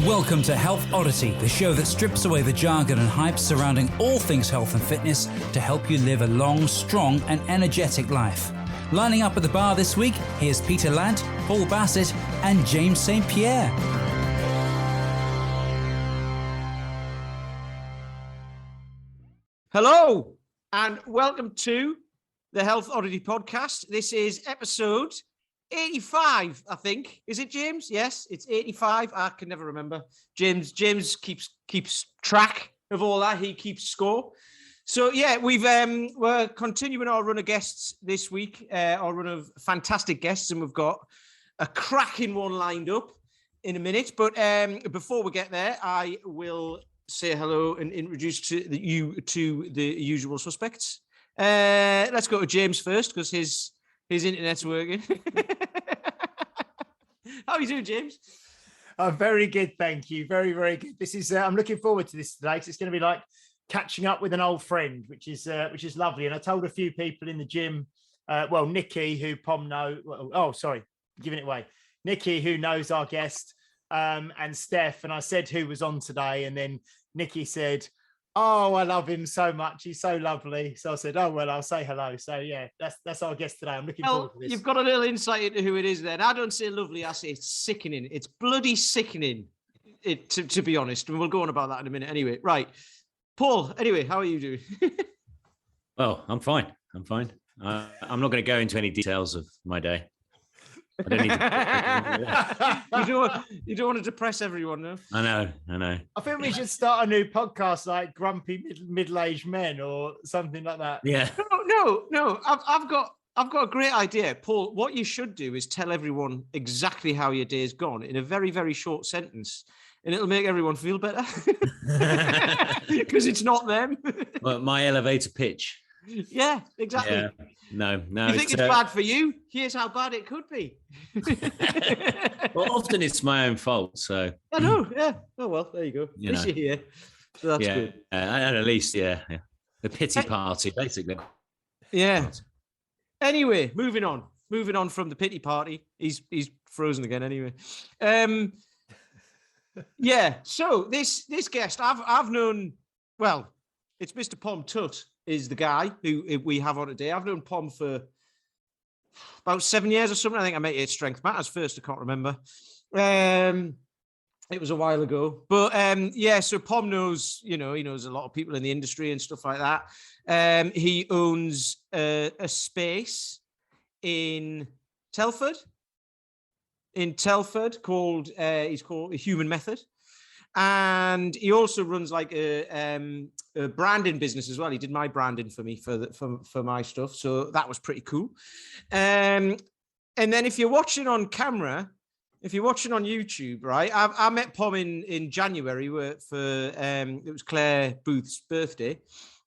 Welcome to Health Oddity, the show that strips away the jargon and hype surrounding all things health and fitness to help you live a long, strong and energetic life. Lining up at the bar this week, here's Peter Lant, Paul Bassett and James St. Pierre. Hello and welcome to the Health Oddity podcast. This is episode 85, I think. Is it, James? Yes, it's 85. I can never remember. James keeps track of all that. He keeps score. So yeah, we're continuing our run of guests this week, our run of fantastic guests, and we've got a cracking one lined up in a minute. But before we get there, I will say hello and introduce you to the usual suspects. Let's go to James first because his internet's working. How are you doing, James? Very good, thank you. Very, very good. This is I'm looking forward to this today. It's going to be like catching up with an old friend, which is lovely. And I told a few people in the gym, Nikki, who Pom knows. Giving it away. Nikki, who knows our guest, and Steph, and I said who was on today, and then Nikki said, "Oh, I love him so much. He's so lovely." So I said, "Oh, well, I'll say hello." So yeah, that's our guest today. I'm looking forward to this. You've got a little insight into who it is then. I don't say lovely, I say it's sickening. It's bloody sickening, to be honest. And we'll go on about that in a minute anyway. Right. Paul, anyway, how are you doing? Well, I'm fine. I'm not going to go into any details of my day. I don't need to. You don't want to depress everyone, no? I know. I think we should start a new podcast like Grumpy Middle-Aged Men or something like that. Yeah. No. I've got a great idea, Paul. What you should do is tell everyone exactly how your day's gone in a very, very short sentence, and it'll make everyone feel better because it's not them. Well, my elevator pitch. Yeah, exactly. Yeah. No. You think it's bad for you? Here's how bad it could be. Well, often it's my own fault. So I know. Yeah. Oh well, there you go. At least you're here. So that's good. At least, yeah. The pity party, basically. Yeah. Anyway, moving on from the pity party. He's frozen again. Anyway. Yeah. So this guest I've known. Well, it's Mr. Pom Tutt is the guy who we have on today. I've known Pom for about 7 years or something. I think I met you at Strength Matters first. I can't remember. It was a while ago. But so Pom knows, he knows a lot of people in the industry and stuff like that. He owns a space in Telford. Called Human Method. And he also runs like a branding business as well. He did my branding for me for my stuff, so that was pretty cool. And then if you're watching on camera, if you're watching on YouTube, right? I met Pom in January for it was Claire Booth's birthday,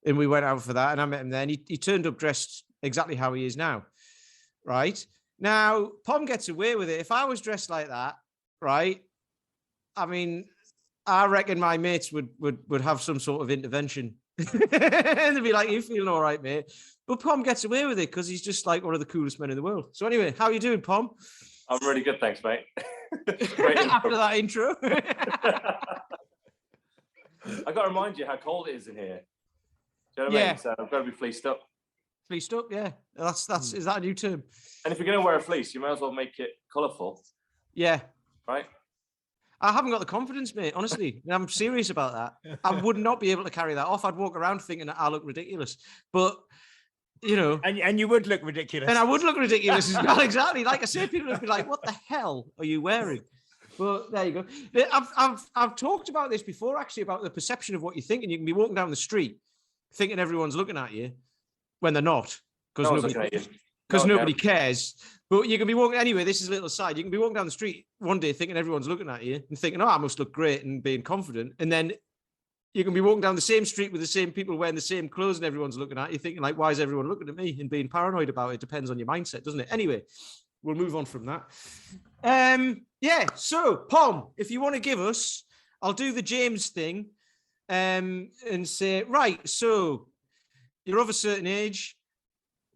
and we went out for that. And I met him there, and he turned up dressed exactly how he is now, right? Now Pom gets away with it. If I was dressed like that, right? I mean, I reckon my mates would have some sort of intervention. And they'd be like, "You feeling all right, mate?" But Pom gets away with it because he's just like one of the coolest men in the world. So anyway, how are you doing, Pom? I'm really good, thanks, mate. After that intro. I got to remind you how cold it is in here. Do you know what I mean? So I've got to be fleeced up. Fleeced up, yeah. That's is that a new term? And if you're going to wear a fleece, you might as well make it colourful. Yeah. Right? I haven't got the confidence, mate, honestly. I'm serious about that. I would not be able to carry that off. I'd walk around thinking that I look ridiculous. But, And you would look ridiculous. And I would look ridiculous as well, exactly. Like I said, people would be like, "What the hell are you wearing?" But there you go. I've talked about this before, actually, about the perception of what you think. And you can be walking down the street thinking everyone's looking at you when they're not. Because nobody cares. But you can be walking, anyway, this is a little aside. You can be walking down the street one day thinking everyone's looking at you and thinking, "Oh, I must look great," and being confident. And then you can be walking down the same street with the same people wearing the same clothes and everyone's looking at you thinking like, "Why is everyone looking at me?" and being paranoid about it. Depends on your mindset, doesn't it? Anyway, we'll move on from that. So Pom, if you want to give us, I'll do the James thing and say, right, so you're of a certain age.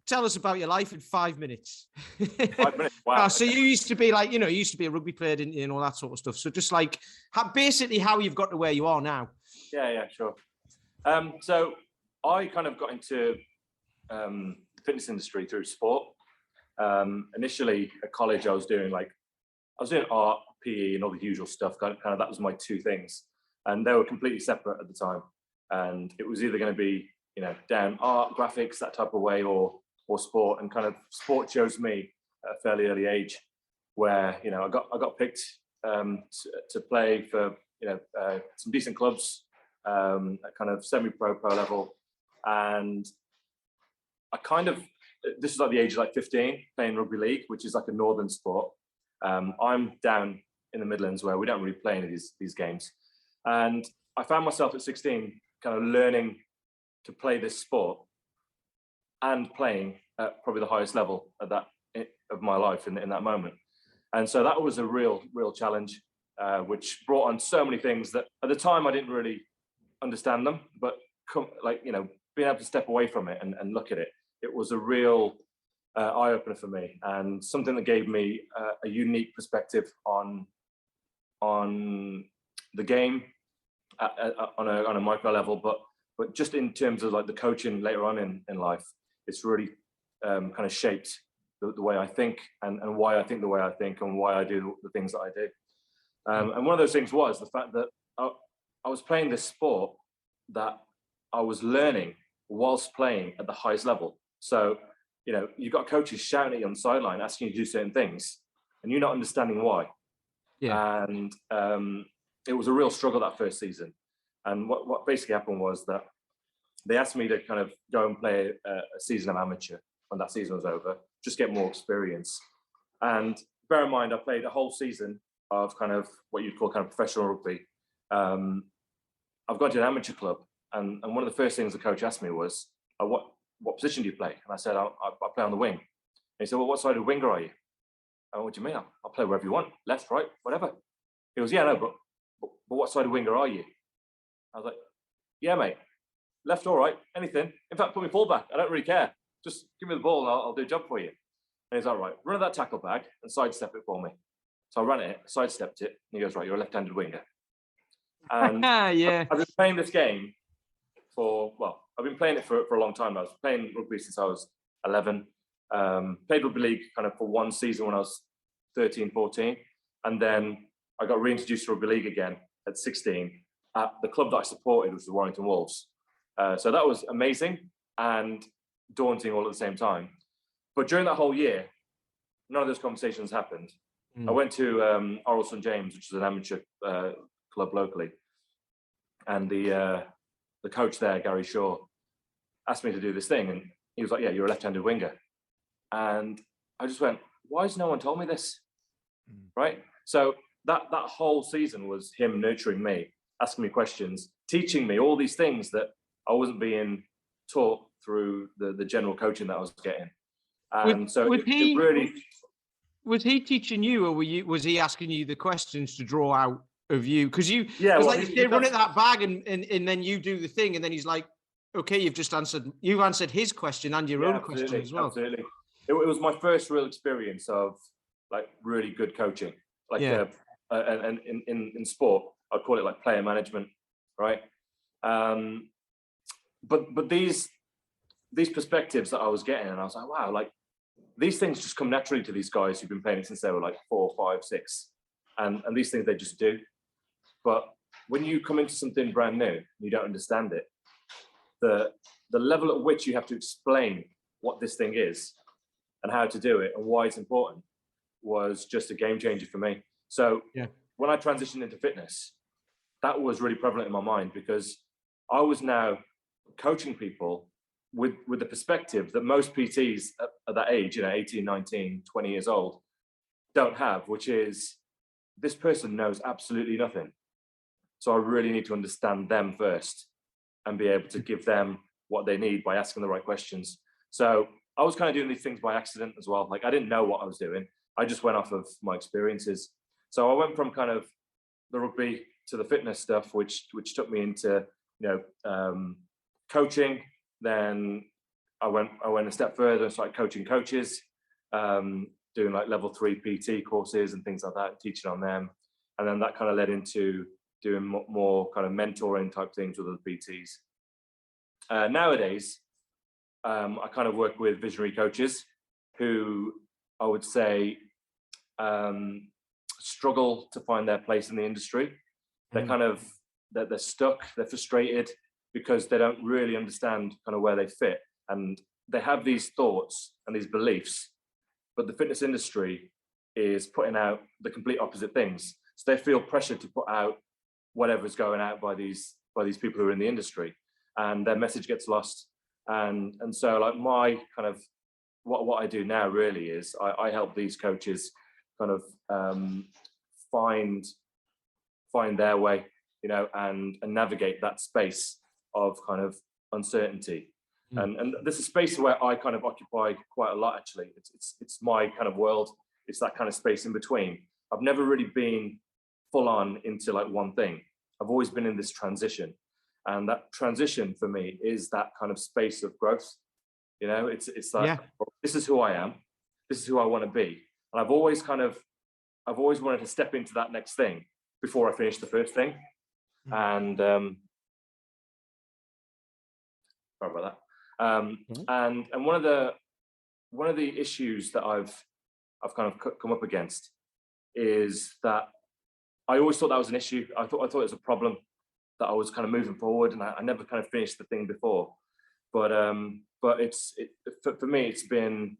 tell us about your life in 5 minutes. 5 minutes. Wow. So you used to be like, you used to be a rugby player, didn't you, and all that sort of stuff. So just like basically how you've got to where you are now. Yeah, sure. So I kind of got into the fitness industry through sport. Initially at college, I was doing art, PE, and all the usual stuff. Kind of that was my two things, and they were completely separate at the time. And it was either going to be down art, graphics, that type of way, or sport. And kind of sport chose me at a fairly early age, where I got picked to play for some decent clubs at kind of semi-pro level, and this is like the age of 15, playing rugby league, which is like a northern sport. I'm down in the Midlands where we don't really play any of these games, and I found myself at 16 kind of learning to play this sport and playing at probably the highest level of my life in that moment. And so that was a real challenge, which brought on so many things that at the time I didn't really understand them, but being able to step away from it and look at it, it was a real eye-opener for me, and something that gave me a unique perspective on the game on a micro level, but just in terms of like the coaching later on in life, it's really kind of shaped the way I think and why I think the way I think and why I do the things that I do. And one of those things was the fact that I was playing this sport that I was learning whilst playing at the highest level. So, you've got coaches shouting at you on the sideline, asking you to do certain things, and you're not understanding why. Yeah. And it was a real struggle that first season. And what basically happened was that they asked me to kind of go and play a season of amateur when that season was over, just get more experience. And bear in mind, I played a whole season of kind of what you'd call kind of professional rugby. I've gone to an amateur club, and one of the first things the coach asked me was, what position do you play? And I said, I play on the wing. And he said, well, what side of winger are you? And what do you mean? I'll play wherever you want, left, right, whatever. He goes, yeah, no, but what side of winger are you? I was like, yeah, mate, left or right, anything. In fact, put me full back. I don't really care. Just give me the ball and I'll do a job for you. And he's like, right, run that tackle bag and sidestep it for me. So I ran it, sidestepped it, and he goes, right, you're a left-handed winger. And yeah. I've been playing this game I've been playing it for a long time. I was playing rugby since I was 11. Played rugby league kind of for one season when I was 13, 14. And then I got reintroduced to rugby league again at 16 at the club that I supported, was the Warrington Wolves. So that was amazing and daunting all at the same time. But during that whole year, none of those conversations happened. I went to Oral St James, which is an amateur club locally. And the coach there, Gary Shaw, asked me to do this thing. And he was like, yeah, you're a left-handed winger. And I just went, why has no one told me this? Right? So that whole season was him nurturing me, asking me questions, teaching me all these things that I wasn't being taught through the general coaching that I was getting. And was he teaching you, or was he asking you the questions to draw out of you? Because you run it that bag and then you do the thing, and then he's like, okay, you've answered his question and your own question as well. Absolutely. It was my first real experience of like really good coaching, and in sport, I'd call it like player management, right? But these perspectives that I was getting, and I was like, wow, like these things just come naturally to these guys who've been playing since they were like 4, 5, 6, and these things they just do. But when you come into something brand new, you don't understand it. The level at which you have to explain what this thing is and how to do it and why it's important was just a game changer for me. So when I transitioned into fitness, that was really prevalent in my mind, because I was now coaching people with the perspective that most PTs at that age, 18, 19, 20 years old, don't have, which is this person knows absolutely nothing. So I really need to understand them first and be able to give them what they need by asking the right questions. So I was kind of doing these things by accident as well. Like I didn't know what I was doing. I just went off of my experiences. So I went from kind of the rugby to the fitness stuff, which took me into, coaching, then I went a step further and started coaching coaches, doing like level 3 PT courses and things like that, teaching on them. And then that kind of led into doing more kind of mentoring type things with other PTs. Nowadays, I kind of work with visionary coaches who I would say struggle to find their place in the industry. They're kind of, they're stuck, they're frustrated because they don't really understand kind of where they fit. And they have these thoughts and these beliefs, but the fitness industry is putting out the complete opposite things. So they feel pressured to put out whatever's going out by these people who are in the industry, and their message gets lost. And so like my kind of what I do now really is I help these coaches kind of find their way, you know, and navigate that space of kind of uncertainty. And this is a space where I kind of occupy quite a lot, actually. It's my kind of world. It's that kind of space in between. I've never really been full on into like one thing. I've always been in this transition. And that transition for me is that kind of space of growth. You know, it's like, this is who I am. This is who I want to be. And I've always wanted to step into that next thing before I finish the first thing. And sorry about that. And one of the issues that I've kind of come up against is that I always thought that was an issue. I thought it was a problem that I was kind of moving forward, and I never kind of finished the thing before. But for me, it's been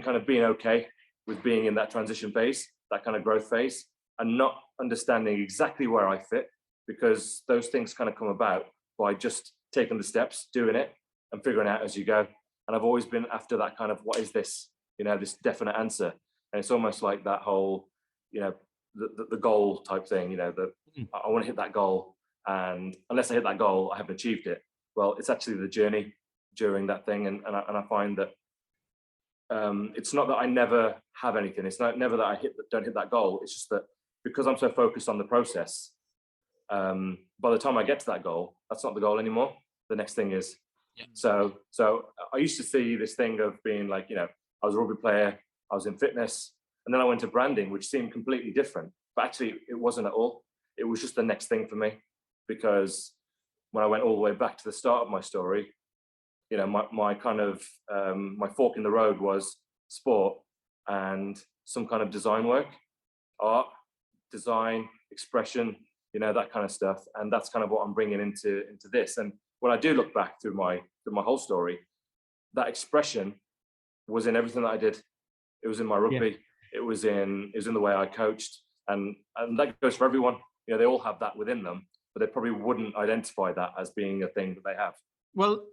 kind of being okay with being in that transition phase, that kind of growth phase, and not understanding exactly where I fit, because those things kind of come about by just taking the steps, doing it, and figuring out as you go. And I've always been after that kind of, what is this? You know, this definite answer. And it's almost like that whole, you know, the goal type thing, you know, I want to hit that goal. And unless I hit that goal, I haven't achieved it. Well, it's actually the journey during that thing. And I find that it's not that I never have anything. It's never that I don't hit that goal. It's just that because I'm so focused on the process, by the time I get to that goal, that's not the goal anymore. The next thing is. Yeah. So I used to see this thing of being like, you know, I was a rugby player, I was in fitness, and then I went to branding, which seemed completely different. But actually, it wasn't at all. It was just the next thing for me, because when I went all the way back to the start of my story, you know, my kind of my fork in the road was sport and some kind of design work, art, design, expression, you know, that kind of stuff. And that's kind of what I'm bringing into this. And when I do look back through my whole story, that expression was in everything that I did. It was in my rugby. Yeah. It was in the way I coached, and that goes for everyone. You know, they all have that within them, but they probably wouldn't identify that as being a thing that they have. Well,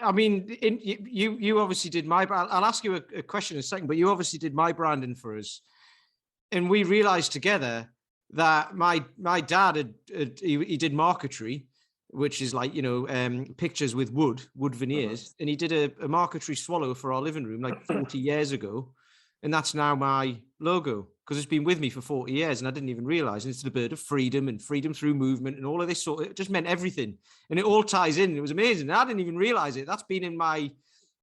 I mean, you obviously did my. I'll ask you a question in a second, but you obviously did my branding for us, and we realized together that my dad he did marquetry, which is like, you know, pictures with wood veneers, and he did a marquetry swallow for our living room like 40 years ago, and that's now my logo, because it's been with me for 40 years and I didn't even realize. And it's the bird of freedom and freedom through movement and all of this sort of, it just meant everything, and it all ties in. It was amazing. I didn't even realize it. That's been in my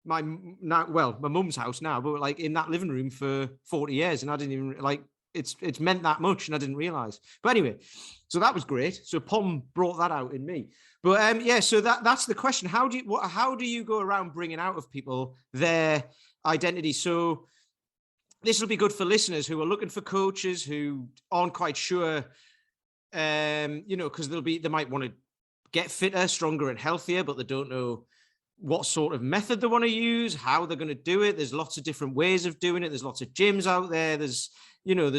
mum's house now, but like in that living room for 40 years, and I didn't even like. It's meant that much, and I didn't realize. But anyway, so that was great. So Pom brought that out in me. But yeah, so that's the question. How do you go around bringing out of people their identity? So this will be good for listeners who are looking for coaches who aren't quite sure, you know, because they might want to get fitter, stronger, and healthier, but they don't know what sort of method they want to use, how they're going to do it. There's lots of different ways of doing it. There's lots of gyms out there. There's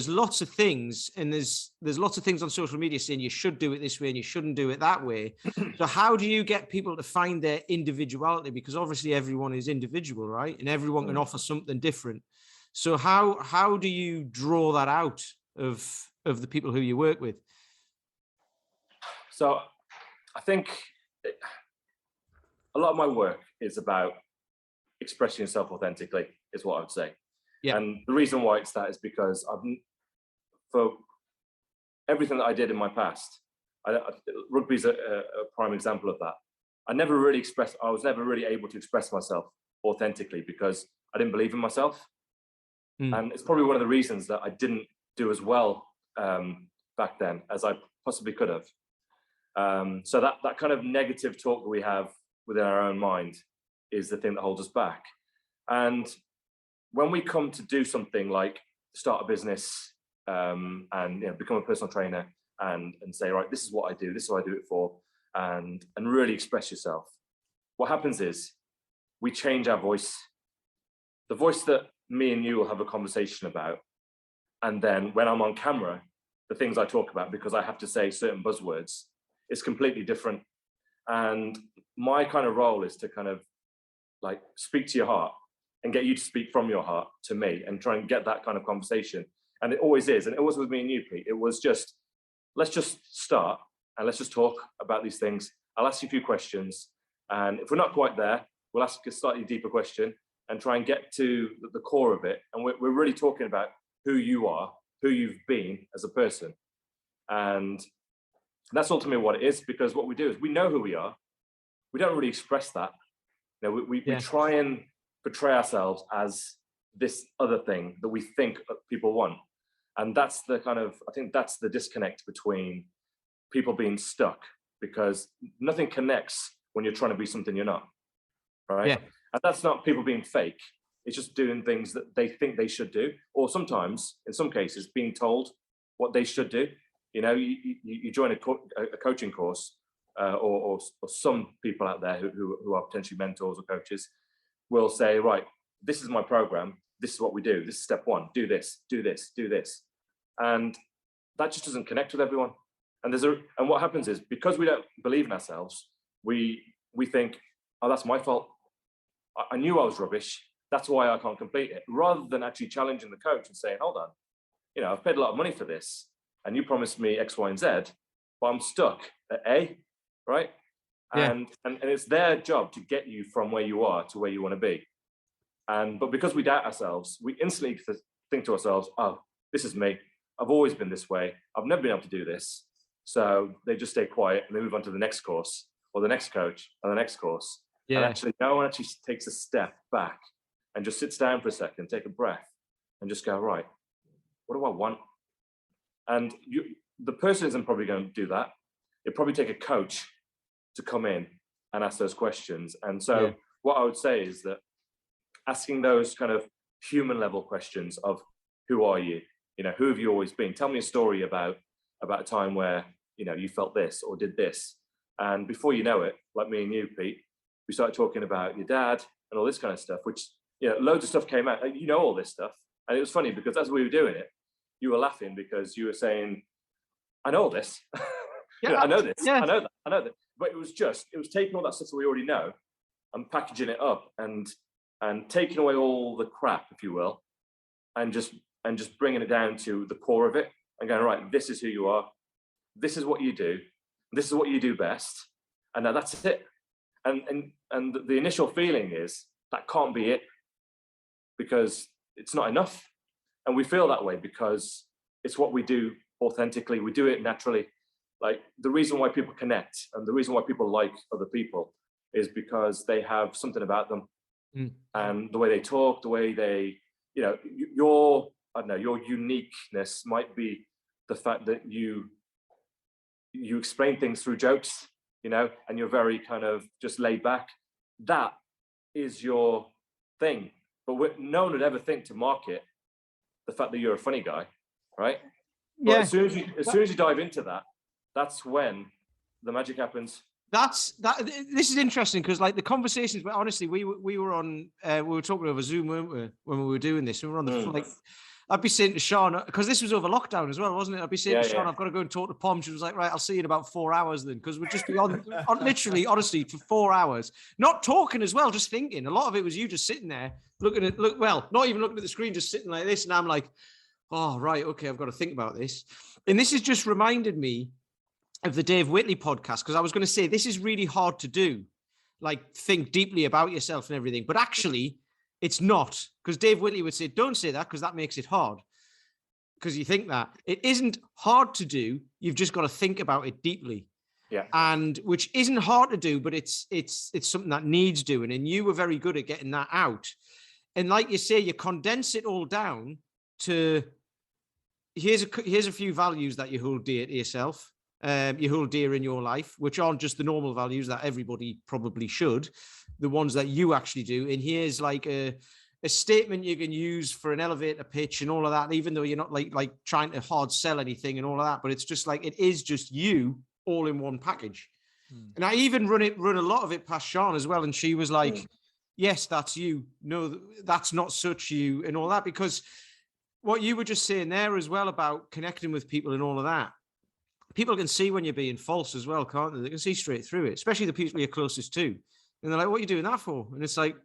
lots of things, and there's lots of things on social media saying you should do it this way and you shouldn't do it that way. So how do you get people to find their individuality? Because obviously everyone is individual, right? And everyone can offer something different. So how do you draw that out of the people who you work with? So I think a lot of my work is about expressing yourself authentically, is what I would say. Yeah. And the reason why it's that is because for everything that I did in my past, rugby's a prime example of that. I was never really able to express myself authentically because I didn't believe in myself. And it's probably one of the reasons that I didn't do as well back then as I possibly could have. So that kind of negative talk that we have within our own mind is the thing that holds us back. And when we come to do something like start a business and become a personal trainer and say, right, this is what I do, this is what I do it for, and really express yourself, what happens is we change our voice, the voice that me and you will have a conversation about. And then when I'm on camera, the things I talk about, because I have to say certain buzzwords, is completely different. And my kind of role is to kind of like speak to your heart and get you to speak from your heart to me and try and get that kind of conversation. And it always is. And it was with me and you, Pete. It was just, let's just start and let's just talk about these things. I'll ask you a few questions. And if we're not quite there, we'll ask a slightly deeper question and try and get to the core of it. And we're really talking about who you are, who you've been as a person. And that's ultimately what it is, because what we do is we know who we are. We don't really express that. You know, we try and portray ourselves as this other thing that we think people want. And that's the kind of, I think that's the disconnect between people being stuck, because nothing connects when you're trying to be something you're not, right? Yeah. And that's not people being fake. It's just doing things that they think they should do. Or sometimes, in some cases, being told what they should do. You know, you join a coaching course, or some people out there who are potentially mentors or coaches will say, right, this is my program. This is what we do. This is step one. Do this, do this, do this. And that just doesn't connect with everyone. And and what happens is, because we don't believe in ourselves, we think, oh, that's my fault. I knew I was rubbish. That's why I can't complete it. Rather than actually challenging the coach and saying, hold on, you know, I've paid a lot of money for this and you promised me X, Y, and Z, but I'm stuck at A, right? Yeah. And it's their job to get you from where you are to where you want to be. But because we doubt ourselves, we instantly think to ourselves, oh, this is me. I've always been this way. I've never been able to do this. So they just stay quiet and they move on to the next course or the next coach or the next course. Yeah. And actually, no one actually takes a step back and just sits down for a second, take a breath and just go, right, what do I want? And the person isn't probably going to do that. It'd probably take a coach to come in and ask those questions. And so what I would say is that asking those kind of human level questions of who are you? You know, who have you always been? Tell me a story about a time where, you know, you felt this or did this. And before you know it, like me and you, Pete, we started talking about your dad and all this kind of stuff, which, you know, loads of stuff came out. You know all this stuff. And it was funny because as we were doing it, you were laughing because you were saying, I know all this. Yeah, You know, I know this. yeah. I know that. But it was taking all that stuff that we already know and packaging it up and taking away all the crap, if you will, and just bringing it down to the core of it and going, right, this is who you are. This is what you do. This is what you do best. And now that's it. And the initial feeling is that can't be it because it's not enough. And we feel that way because it's what we do authentically. We do it naturally. Like the reason why people connect and the reason why people like other people is because they have something about them. And the way they talk, the way they, you know, your uniqueness might be the fact that you explain things through jokes, you know, and you're very kind of just laid back. That is your thing. But no one would ever think to market the fact that you're a funny guy, right? But Yeah. as soon as you dive into that, that's when the magic happens. This is interesting because like the conversations, but honestly, we were on, we were talking over Zoom, weren't we, when we were doing this? We were on the like. I'd be saying to Sean, because this was over lockdown as well, wasn't it? I'd be saying to Sean, I've got to go and talk to Pom. She was like, right, I'll see you in about 4 hours then, because we'd just be on literally, honestly, for 4 hours, not talking as well, just thinking. A lot of it was you just sitting there not even looking at the screen, just sitting like this, and I'm like, oh right, okay, I've got to think about this. And this has just reminded me of the Dave Whitley podcast, because I was going to say this is really hard to do, like think deeply about yourself and everything, but actually it's not, because Dave Whitley would say, don't say that because that makes it hard, because you think that. It isn't hard to do. You've just got to think about it deeply. Yeah. And which isn't hard to do, but it's something that needs doing. And you were very good at getting that out. And like you say, you condense it all down to here's a few values that you hold dear to yourself. You hold dear in your life, which aren't just the normal values that everybody probably should, the ones that you actually do. And here's like a statement you can use for an elevator pitch and all of that, even though you're not like trying to hard sell anything and all of that, but it's just like, it is just you all in one package. And I even run a lot of it past Sean as well. And she was like, yes, that's you. No, that's not such you and all that, because what you were just saying there as well about connecting with people and all of that, people can see when you're being false as well, can't they? They can see straight through it, especially the people you're closest to. And they're like, what are you doing that for? And it's like,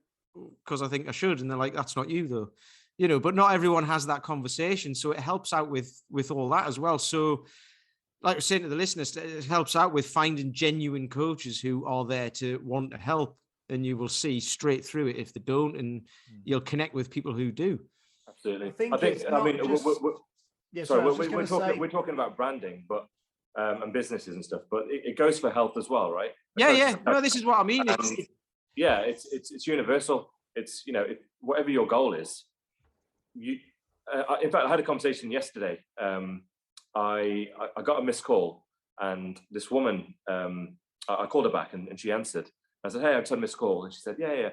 because I think I should. And they're like, that's not you though. You know, but not everyone has that conversation. So it helps out with all that as well. So like I was saying to the listeners, it helps out with finding genuine coaches who are there to want to help. And you will see straight through it if they don't. And you'll connect with people who do. Absolutely. We're talking about branding, but and businesses and stuff, but it goes for health as well, right? Yeah. No, this is what I mean. It's universal. It's, you know, whatever your goal is. In fact, I had a conversation yesterday. I got a missed call, and this woman, I called her back, and she answered. I said, "Hey, I just had a missed call," and she said, "Yeah."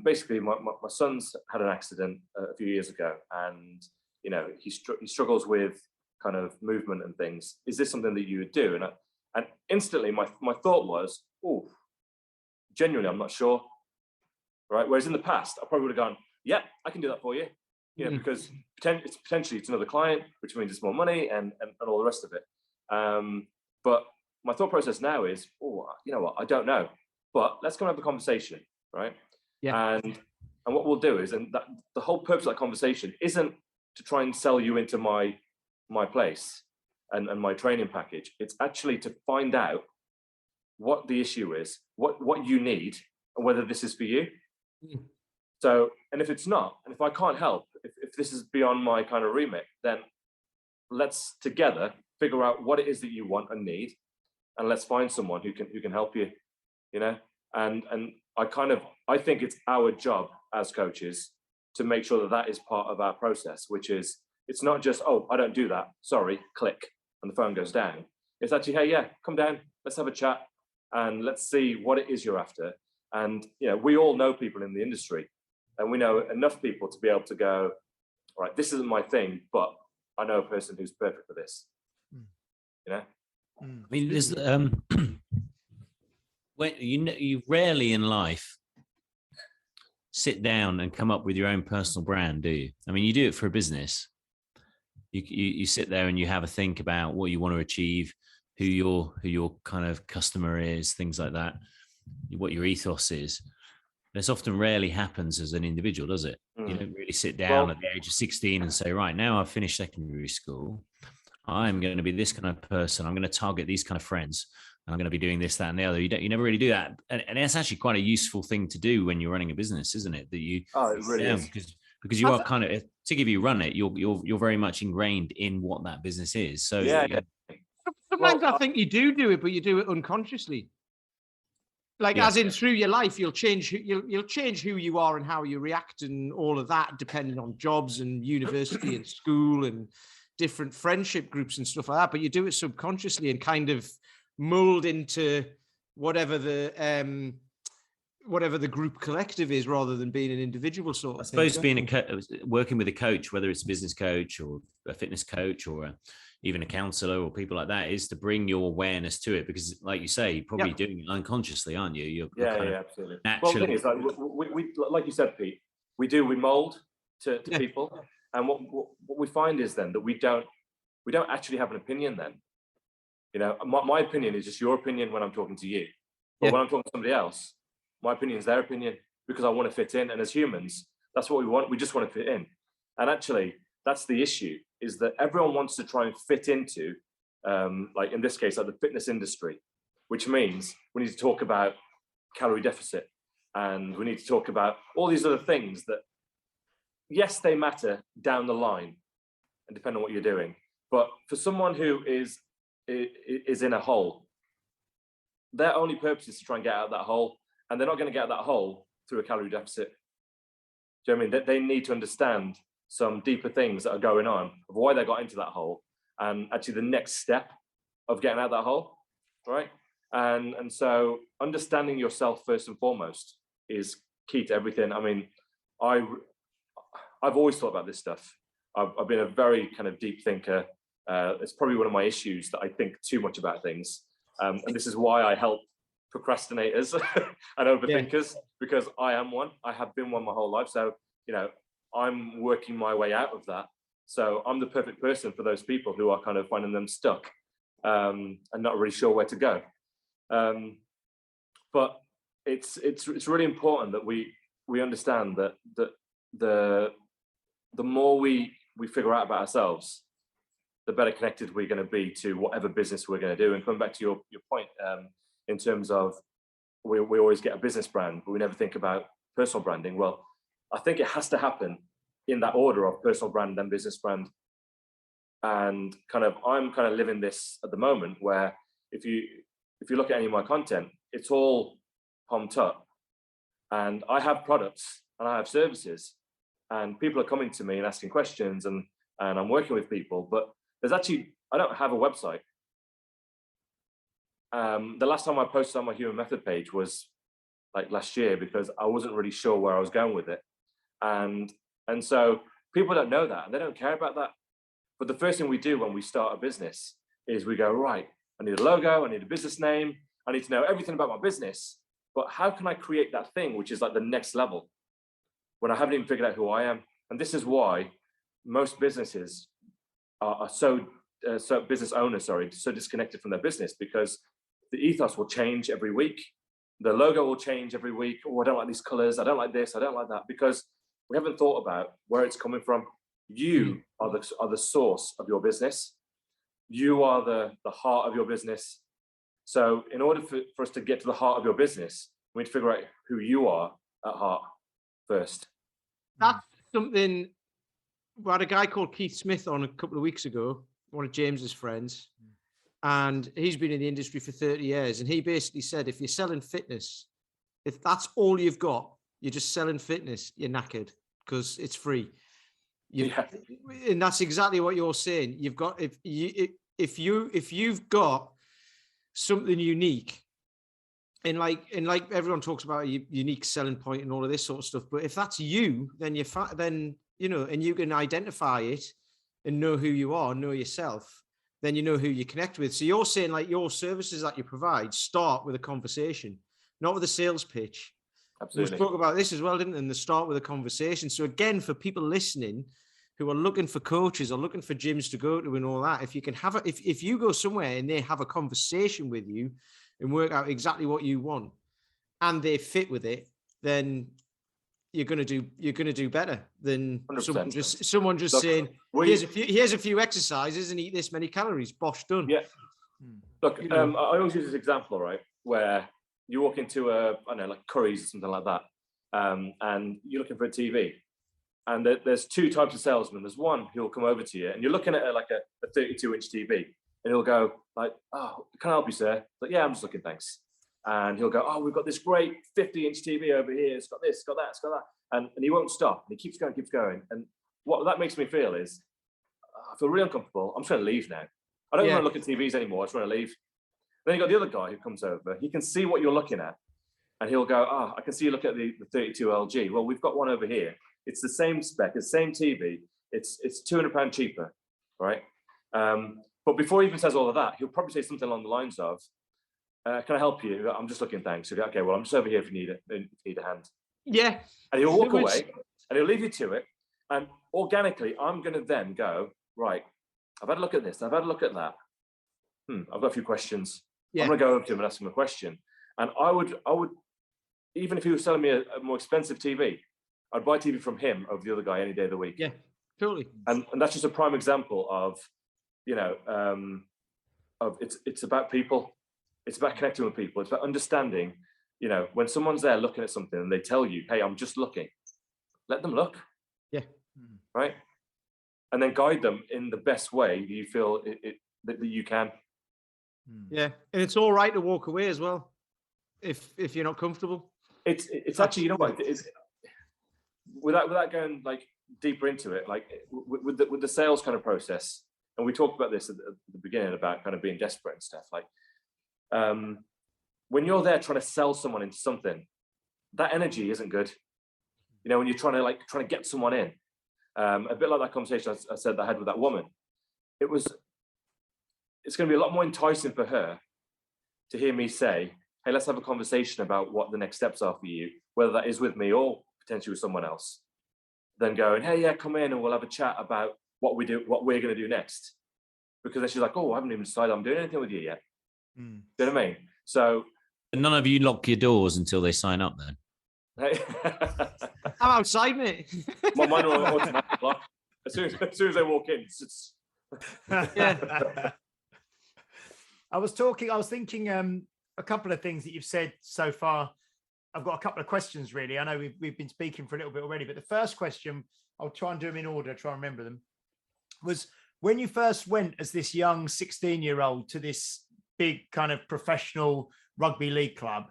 Basically, my son's had an accident a few years ago, and you know he struggles with kind of movement and things. Is this something that you would do? And instantly, my thought was, "Oh, genuinely, I'm not sure." Right. Whereas in the past, I probably would have gone, "Yeah, I can do that for you," you know, because potentially it's another client, which means it's more money and all the rest of it. But my thought process now is, "Oh, you know what? I don't know, but let's go and have a conversation, right?" Yeah. And what we'll do is, and that the whole purpose of that conversation isn't to try and sell you into my place and my training package. It's actually to find out what the issue is, what you need, and whether this is for you. So, and if it's not, and if I can't help, if this is beyond my kind of remit, then let's together figure out what it is that you want and need, and let's find someone who can help you, you know. And I think it's our job as coaches to make sure that is part of our process, which is, it's not just, "Oh, I don't do that, sorry," click, and the phone goes down. It's actually, "Hey, yeah, come down, let's have a chat, and let's see what it is you're after." And you know, we all know people in the industry, and we know enough people to be able to go, "All right, this isn't my thing, but I know a person who's perfect for this." You know, I mean, there's when you rarely in life sit down and come up with your own personal brand, do you? I mean, you do it for a business. You sit there and you have a think about what you want to achieve, who your kind of customer is, things like that, what your ethos is. This often rarely happens as an individual, does it? You don't really sit down at the age of 16 and say, right, now I've finished secondary school, I'm going to be this kind of person. I'm going to target these kind of friends. I'm going to be doing this, that, and the other. You never really do that. And that's actually quite a useful thing to do when you're running a business, isn't it? That you, it really is. Because you are kind of, to give you run it, you're very much ingrained in what that business is. So sometimes I think you do it, but you do it unconsciously. Like, as in through your life, you'll change who you are and how you react and all of that, depending on jobs and university and school and different friendship groups and stuff like that. But you do it subconsciously and kind of mold into whatever the group collective is, rather than being an individual sort of I suppose thing. Working with a coach, whether it's a business coach or a fitness coach or even a counselor or people like that, is to bring your awareness to it, because like you say, you're probably doing it unconsciously, aren't you? You're absolutely. Naturally. Well, the thing is, like, we like you said, Pete, we mold to people, and what we find is then that we don't actually have an opinion then. You know, my opinion is just your opinion when I'm talking to you, but when I'm talking to somebody else, my opinion is their opinion, because I want to fit in. And as humans, that's what we want. We just want to fit in. And actually, that's the issue, is that everyone wants to try and fit into, like in this case, like the fitness industry, which means we need to talk about calorie deficit, and we need to talk about all these other things that, yes, they matter down the line and depend on what you're doing. But for someone who is in a hole, their only purpose is to try and get out of that hole, and they're not going to get out of that hole through a calorie deficit. Do you know what I mean? That they need to understand some deeper things that are going on of why they got into that hole, and actually the next step of getting out of that hole, right? And so understanding yourself first and foremost is key to everything. I mean, I've always thought about this stuff. I've been a very kind of deep thinker. It's probably one of my issues that I think too much about things. And this is why I help procrastinators and overthinkers, because I am one. I have been one my whole life. So, you know, I'm working my way out of that. So I'm the perfect person for those people who are kind of finding them stuck and not really sure where to go. But it's really important that we understand that the more we figure out about ourselves, the better connected we're going to be to whatever business we're going to do. And coming back to your point, in terms of we always get a business brand, but we never think about personal branding. Well, I think it has to happen in that order of personal brand and business brand. And I'm kind of living this at the moment, where if you look at any of my content, it's all Tutt. And I have products and I have services, and people are coming to me and asking questions, and I'm working with people, but I don't have a website. The last time I posted on my Human Method page was like last year, because I wasn't really sure where I was going with it. And so people don't know that, and they don't care about that. But the first thing we do when we start a business is we go, right, I need a logo, I need a business name, I need to know everything about my business. But how can I create that thing which is like the next level when I haven't even figured out who I am? And this is why most businesses are so business owners, so disconnected from their business, because the ethos will change every week. The logo will change every week. Oh, I don't like these colors. I don't like this. I don't like that, because we haven't thought about where it's coming from. You are the source of your business. You are the heart of your business. So in order for us to get to the heart of your business, we need to figure out who you are at heart first. That's something. We had a guy called Keith Smith on a couple of weeks ago, one of James's friends, and he's been in the industry for 30 years. And he basically said, if you're selling fitness, if that's all you've got, you're just selling fitness, you're knackered, because it's free. And that's exactly what you're saying. You've got, if you've got something unique, and like everyone talks about a unique selling point and all of this sort of stuff, but if that's you, then and you can identify it and know who you are, know yourself, then you know who you connect with. So you're saying, like, your services that you provide start with a conversation, not with a sales pitch. Absolutely. We spoke about this as well, didn't we? And they start with a conversation. So again, for people listening who are looking for coaches or looking for gyms to go to and all that, if you can have if you go somewhere and they have a conversation with you and work out exactly what you want and they fit with it, then you're going to do better than 100%. someone just saying, here's a few exercises and eat this many calories. Bosh, done. Yeah. Look, I always use this example, right, where you walk into like Curry's or something like that, and you're looking for a TV, and there's two types of salesmen. There's one who'll come over to you, and you're looking at a 32-inch TV, and he'll go like, "Oh, can I help you, sir?" Like, "Yeah, I'm just looking, thanks." And he'll go, "Oh, we've got this great 50-inch TV over here. It's got this, it's got that, it's got that." And he won't stop. And he keeps going. And what that makes me feel is, I feel really uncomfortable. I'm just going to leave now. I don't want to look at TVs anymore. I just want to leave. Then you got the other guy who comes over. He can see what you're looking at. And he'll go, "Oh, I can see you look at the 32 LG. Well, we've got one over here. It's the same spec, it's the same TV. It's £200 cheaper, right?" But before he even says all of that, he'll probably say something along the lines of, "Can I help you? I'm just looking, thanks." So, "Okay, well, I'm just over here if you need a hand." Yeah. And he'll walk away and he'll leave you to it. And organically, I'm going to then go, right, I've had a look at this. I've had a look at that. I've got a few questions. I'm going to go over to him and ask him a question. And I would, even if he was selling me a more expensive TV, I'd buy TV from him over the other guy any day of the week. Yeah, totally. And that's just a prime example of, it's about people. It's about connecting with people. It's about understanding, when someone's there looking at something and they tell you, "Hey, I'm just looking," let them look. Yeah. Right. And then guide them in the best way you feel that you can. Yeah, and it's all right to walk away as well if you're not comfortable. It's actually, you know what, it's without going like deeper into it, like with the sales kind of process, and we talked about this at the beginning about kind of being desperate and stuff. Like when you're there trying to sell someone into something, that energy isn't good. You know, when you're trying to get someone in, a bit like that conversation I said that I had with that woman. It's going to be a lot more enticing for her to hear me say, hey, let's have a conversation about what the next steps are for you, whether that is with me or potentially with someone else, than going, hey, yeah, come in and we'll have a chat about what we're going to do next. Because then she's like, oh, I haven't even decided I'm doing anything with you yet. Do you know what I mean? So none of you lock your doors until they sign up then? I'm outside, mate. Mine are automatic lock. As soon as they walk in, yeah. I was thinking a couple of things that you've said so far. I've got a couple of questions, really. I know we've been speaking for a little bit already, but the first question, I'll try and do them in order, try and remember them, was when you first went as this young 16-year-old to this big kind of professional rugby league club,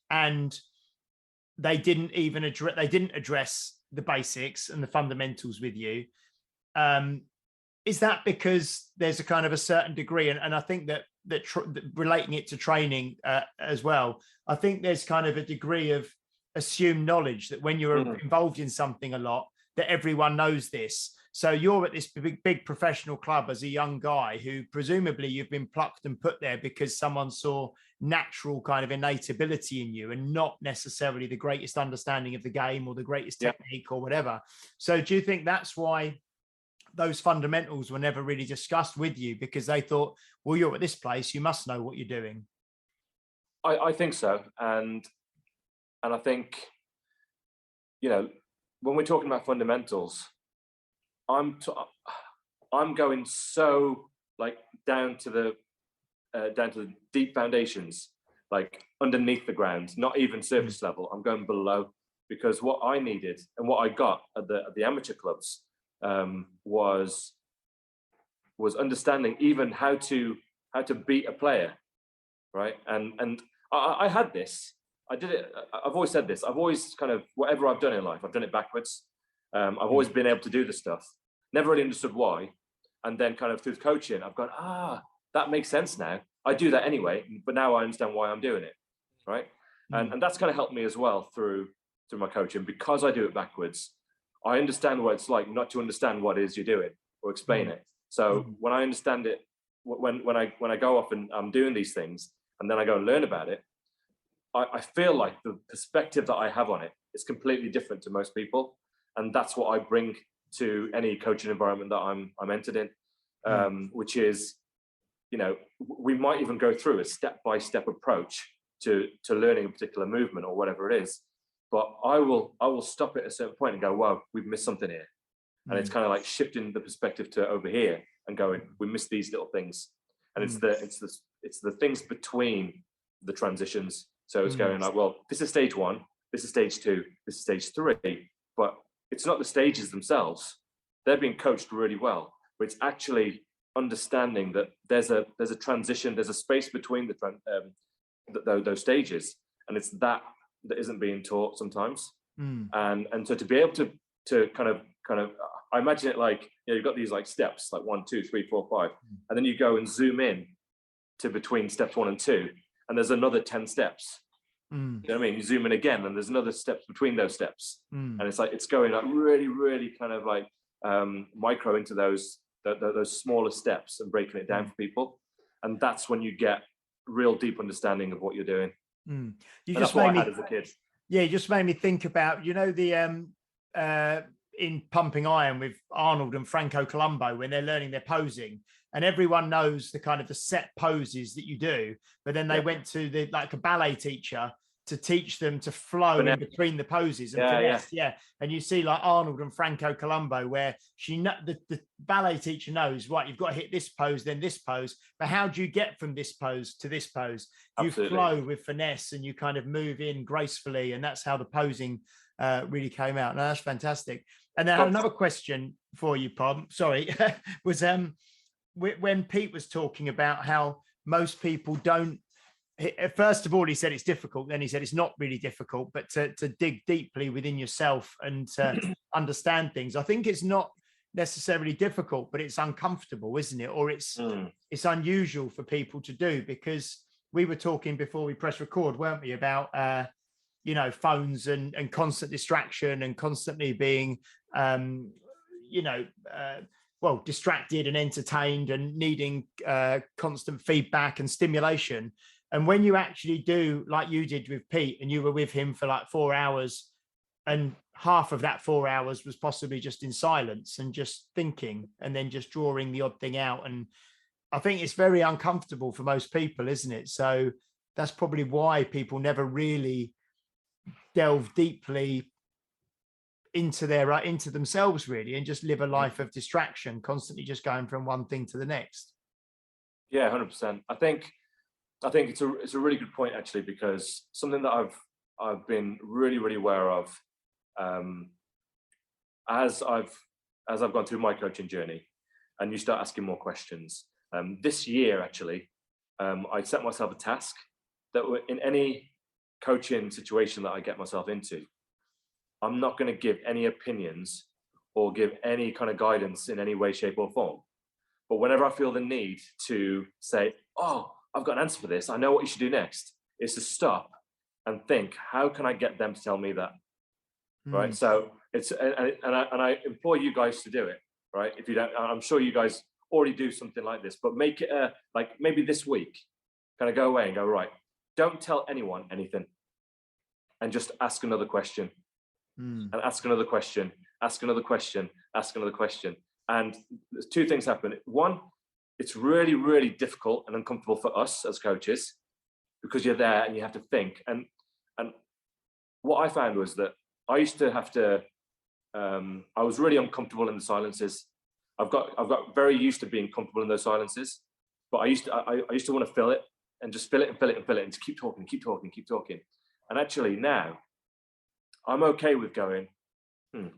and they didn't address the basics and the fundamentals with you. Is that because there's a kind of a certain degree, and I think that relating it to training as well, I think there's kind of a degree of assumed knowledge that when you're involved in something a lot, that everyone knows this. So you're at this big professional club as a young guy who presumably you've been plucked and put there because someone saw natural kind of innate ability in you and not necessarily the greatest understanding of the game or the greatest technique or whatever. So do you think that's why those fundamentals were never really discussed with you, because they thought, well, you're at this place, you must know what you're doing? I think so. And I think, you know, when we're talking about fundamentals, I'm going so like down to the deep foundations, like underneath the ground, not even surface level. I'm going below, because what I needed and what I got at the amateur clubs was understanding even how to beat a player, right? And I had this. I did it. I've always said this. I've always kind of, whatever I've done in life, I've done it backwards. I've always been able to do the stuff. Never really understood why. And then kind of through coaching, I've gone, that makes sense now. I do that anyway, but now I understand why I'm doing it, right? And that's kind of helped me as well through my coaching, because I do it backwards. I understand what it's like not to understand what it is you're doing or explain it. So when I understand it, when I go off and I'm doing these things and then I go and learn about it, I feel like the perspective that I have on it is completely different to most people. And that's what I bring to any coaching environment that I'm entered in, which is, you know, we might even go through a step-by-step approach to learning a particular movement or whatever it is. But I will stop at a certain point and go, wow, we've missed something here. And it's kind of like shifting the perspective to over here and going, we missed these little things. And it's the things between the transitions. So it's going like, well, this is stage 1, this is stage 2, this is stage 3. But it's not the stages themselves. They're being coached really well. But it's actually understanding that there's a transition, there's a space between those stages. And it's that isn't being taught sometimes. And so to be able to kind of I imagine it like, you know, you've got these like steps, like 1, 2, 3, 4, 5, and then you go and zoom in to between steps 1 and 2, and there's another 10 steps. You know what I mean? You zoom in again, and there's another steps between those steps, and it's like it's going like really, really kind of like micro into those smaller steps and breaking it down for people, and that's when you get real deep understanding of what you're doing. You just made me, as a kid. Yeah, you just made me think about, you know, the in Pumping Iron with Arnold and Franco Columbo, when they're learning their posing, and everyone knows the kind of the set poses that you do, but then they went to a ballet teacher to teach them to flow in between the poses and and you see like Arnold and Franco Columbo, where the ballet teacher knows, right, you've got to hit this pose, then this pose, but how do you get from this pose to this pose? Absolutely. You flow with finesse and you kind of move in gracefully, and that's how the posing really came out. No, that's fantastic. And then I had another question for you, Bob. Sorry, was when Pete was talking about how most people don't. First of all, he said it's difficult. Then he said it's not really difficult, but to dig deeply within yourself and to understand things. I think it's not necessarily difficult, but it's uncomfortable, isn't it? Or it's unusual for people to do, because we were talking before we press record, weren't we, about phones and constant distraction and constantly being distracted and entertained and needing constant feedback and stimulation. And when you actually do, like you did with Pete, and you were with him for like 4 hours, and half of that 4 hours was possibly just in silence and just thinking, and then just drawing the odd thing out. And I think it's very uncomfortable for most people, isn't it? So that's probably why people never really delve deeply into themselves, really, and just live a life of distraction, constantly just going from one thing to the next. Yeah, 100%. I think it's a really good point, actually, because something that I've been really, really aware of as I've gone through my coaching journey, and you start asking more questions. This year, actually, I set myself a task that in any coaching situation that I get myself into, I'm not going to give any opinions or give any kind of guidance in any way, shape, or form. But whenever I feel the need to say, oh, I've got an answer for this, I know what you should do next, is to stop and think, how can I get them to tell me that? Right. So it's, and I implore you guys to do it. Right. If you don't, I'm sure you guys already do something like this, but make it like maybe this week, kind of go away and go, right, don't tell anyone anything, and just ask another question, and ask another question, ask another question, ask another question. And there's two things happen. One, it's really, really difficult and uncomfortable for us as coaches, because you're there and you have to think. And what I found was that I used to have to, I was really uncomfortable in the silences. I've got very used to being comfortable in those silences, but I used to want to fill it, and just fill it and fill it and fill it, and just keep talking, keep talking, keep talking. And actually now I'm okay with going,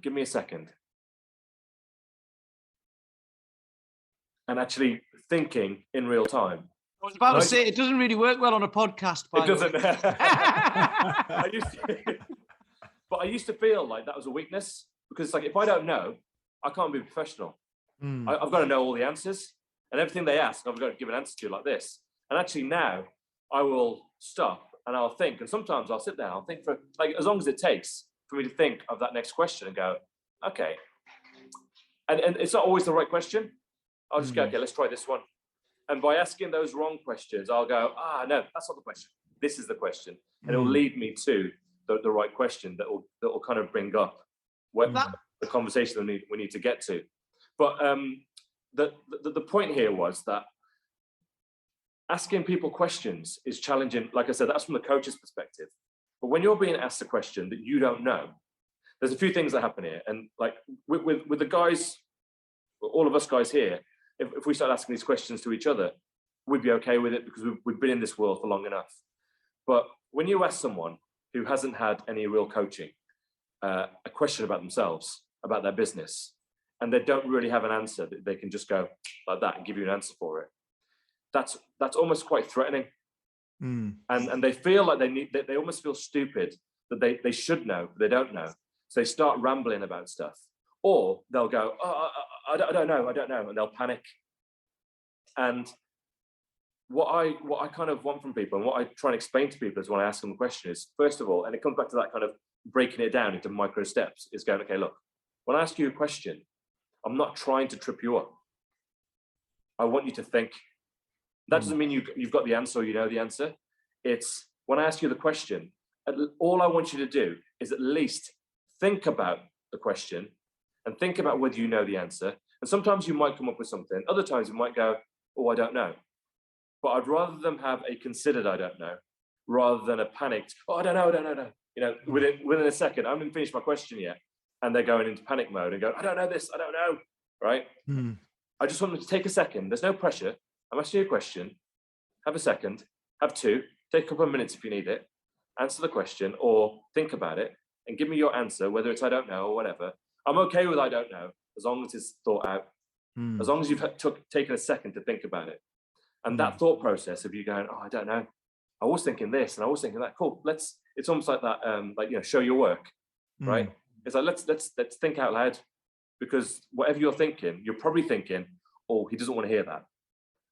give me a second. And actually thinking in real time. I was about to say, it doesn't really work well on a podcast. It doesn't. But I used to feel like that was a weakness, because it's like, if I don't know, I can't be a professional. I've got to know all the answers, and everything they ask, I've got to give an answer to, like this. And actually now I will stop and I'll think. And sometimes I'll sit there, I'll think for like as long as it takes for me to think of that next question and go, okay. And it's not always the right question. I'll just go, okay, let's try this one. And by asking those wrong questions, I'll go, no, that's not the question. This is the question. And it'll lead me to the right question that will kind of bring up the conversation that we need to get to. But the point here was that asking people questions is challenging. Like I said, that's from the coach's perspective. But when you're being asked a question that you don't know, there's a few things that happen here. And like with the guys, all of us guys here, if we start asking these questions to each other, we'd be okay with it, because we've been in this world for long enough. But when you ask someone who hasn't had any real coaching a question about themselves, about their business, and they don't really have an answer that they can just go like that and give you an answer for it, that's almost quite threatening. And they feel like they almost feel stupid, that they should know, but they don't know. So they start rambling about stuff, or they'll go, I don't know, and they'll panic. And what I kind of want from people, and what I try and explain to people is when I ask them a question is, first of all, and it comes back to that kind of breaking it down into micro steps, is going, okay, look, when I ask you a question, I'm not trying to trip you up. I want you to think. That doesn't mean you've got the answer or you know the answer. It's when I ask you the question, all I want you to do is at least think about the question and think about whether you know the answer. And sometimes you might come up with something. Other times you might go, oh, I don't know. But I'd rather them have a considered I don't know, rather than a panicked, oh, I don't know. You know, within a second, I haven't finished my question yet. And they're going into panic mode and go, I don't know this, I don't know, right? I just want them to take a second. There's no pressure. I'm asking you a question. Have a second, have two, take a couple of minutes if you need it, answer the question or think about it and give me your answer, whether it's I don't know or whatever. I'm okay with I don't know, as long as it's thought out, as long as you've taken a second to think about it. And that thought process of you going, oh, I don't know, I was thinking this and I was thinking that. Cool. It's almost like that, show your work, right? It's like let's think out loud, because whatever you're thinking, you're probably thinking, oh, he doesn't want to hear that,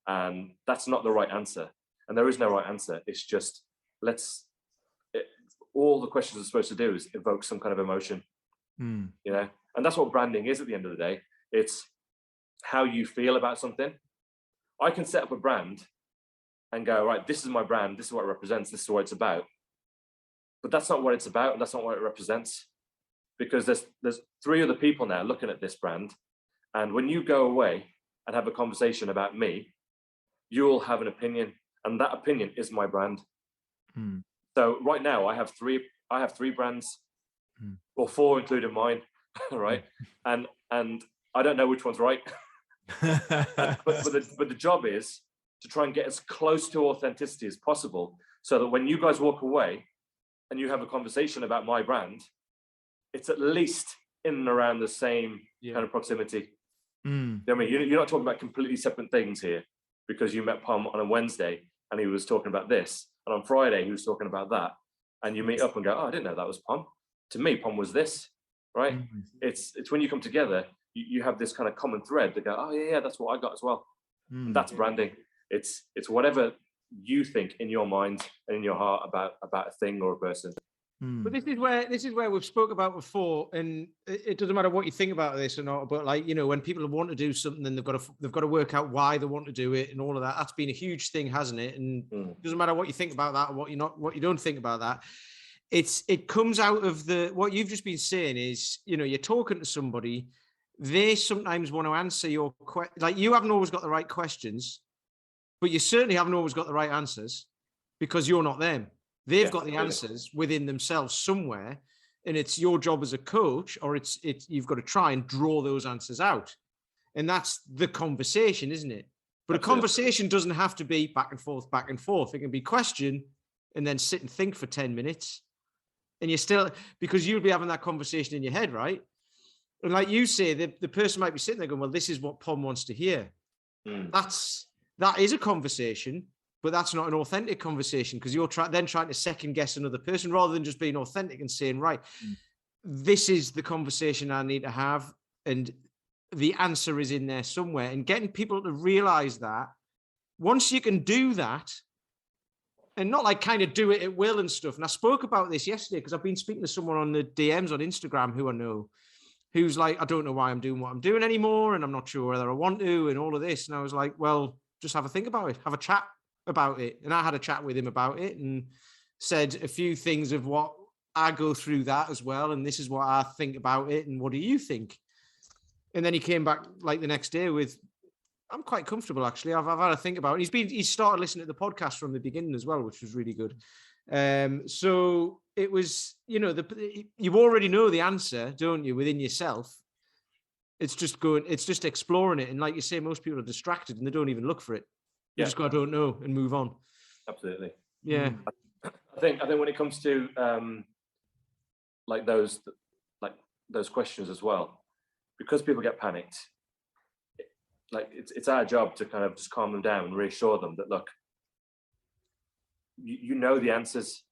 and that's not the right answer. And there is no right answer. It's just all the questions are supposed to do is evoke some kind of emotion, and that's what branding is at the end of the day. It's how you feel about something. I can set up a brand and go, right, this is my brand, this is what it represents, this is what it's about. But that's not what it's about, and that's not what it represents. Because there's 3 other people now looking at this brand. And when you go away and have a conversation about me, you'll have an opinion, and that opinion is my brand. So right now I have three brands, or 4 including mine, right? And I don't know which one's right. but the job is to try and get as close to authenticity as possible, so that when you guys walk away and you have a conversation about my brand, it's at least in and around the same kind of proximity. You know what I mean? You're not talking about completely separate things here, because you met Pom on a Wednesday and he was talking about this, and on Friday he was talking about that, and you meet up and go, oh, I didn't know that was Pom. To me, Pom was this, right? It's when you come together, you have this kind of common thread that go, oh yeah, that's what I got as well. And that's branding. It's whatever you think in your mind and in your heart about a thing or a person. But this is where we've spoke about before, and it doesn't matter what you think about this or not. But like, when people want to do something, then they've got to work out why they want to do it and all of that. That's been a huge thing, hasn't it? And it doesn't matter what you think about that or what you don't think about that. It comes out of what you've just been saying is, you're talking to somebody. They sometimes want to answer your like you haven't always got the right questions, but you certainly haven't always got the right answers, because you're not them. They've got the answers within themselves somewhere, and it's your job as a coach, or it's you've got to try and draw those answers out. And that's the conversation, isn't it? But a conversation doesn't have to be back and forth, back and forth. It can be question and then sit and think for 10 minutes. And you're still, because you'll be having that conversation in your head, right? And like you say, the person might be sitting there going, well, this is what Pom wants to hear. That is a conversation, but that's not an authentic conversation, because you're then trying to second guess another person rather than just being authentic and saying, right, this is the conversation I need to have, and the answer is in there somewhere. And getting people to realize that once you can do that, and not like kind of do it at will and stuff. And I spoke about this yesterday, because I've been speaking to someone on the DMs on Instagram who I know, who's like, I don't know why I'm doing what I'm doing anymore, and I'm not sure whether I want to, and all of this. And I was like, well, just have a think about it, have a chat about it. And I had a chat with him about it and said a few things of what I go through that as well, and this is what I think about it, and what do you think? And then he came back like the next day with, I'm quite comfortable actually. I've had a think about it. He started listening to the podcast from the beginning as well, which was really good. So it was, you already know the answer, don't you, within yourself? It's just exploring it. And like you say, most people are distracted and they don't even look for it. You just go, I don't know, and move on. Absolutely. Yeah. I think when it comes to those questions as well, because people get panicked, it's our job to kind of just calm them down and reassure them that, look, you know the answers,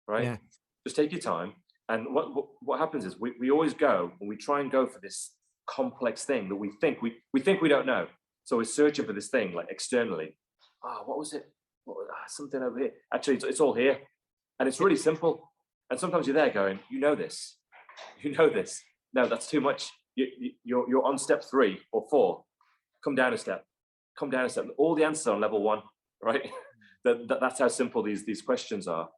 right? Yeah. Just take your time. And what happens is we always go and we try and go for this complex thing that we think we don't know. So we're searching for this thing like externally. What was it? Something over here. Actually, it's all here, and it's really simple. And sometimes you're there going, you know this. No, that's too much. You're on step 3 or 4. Come down a step. All the answers are on level 1, right? That's how simple these questions are.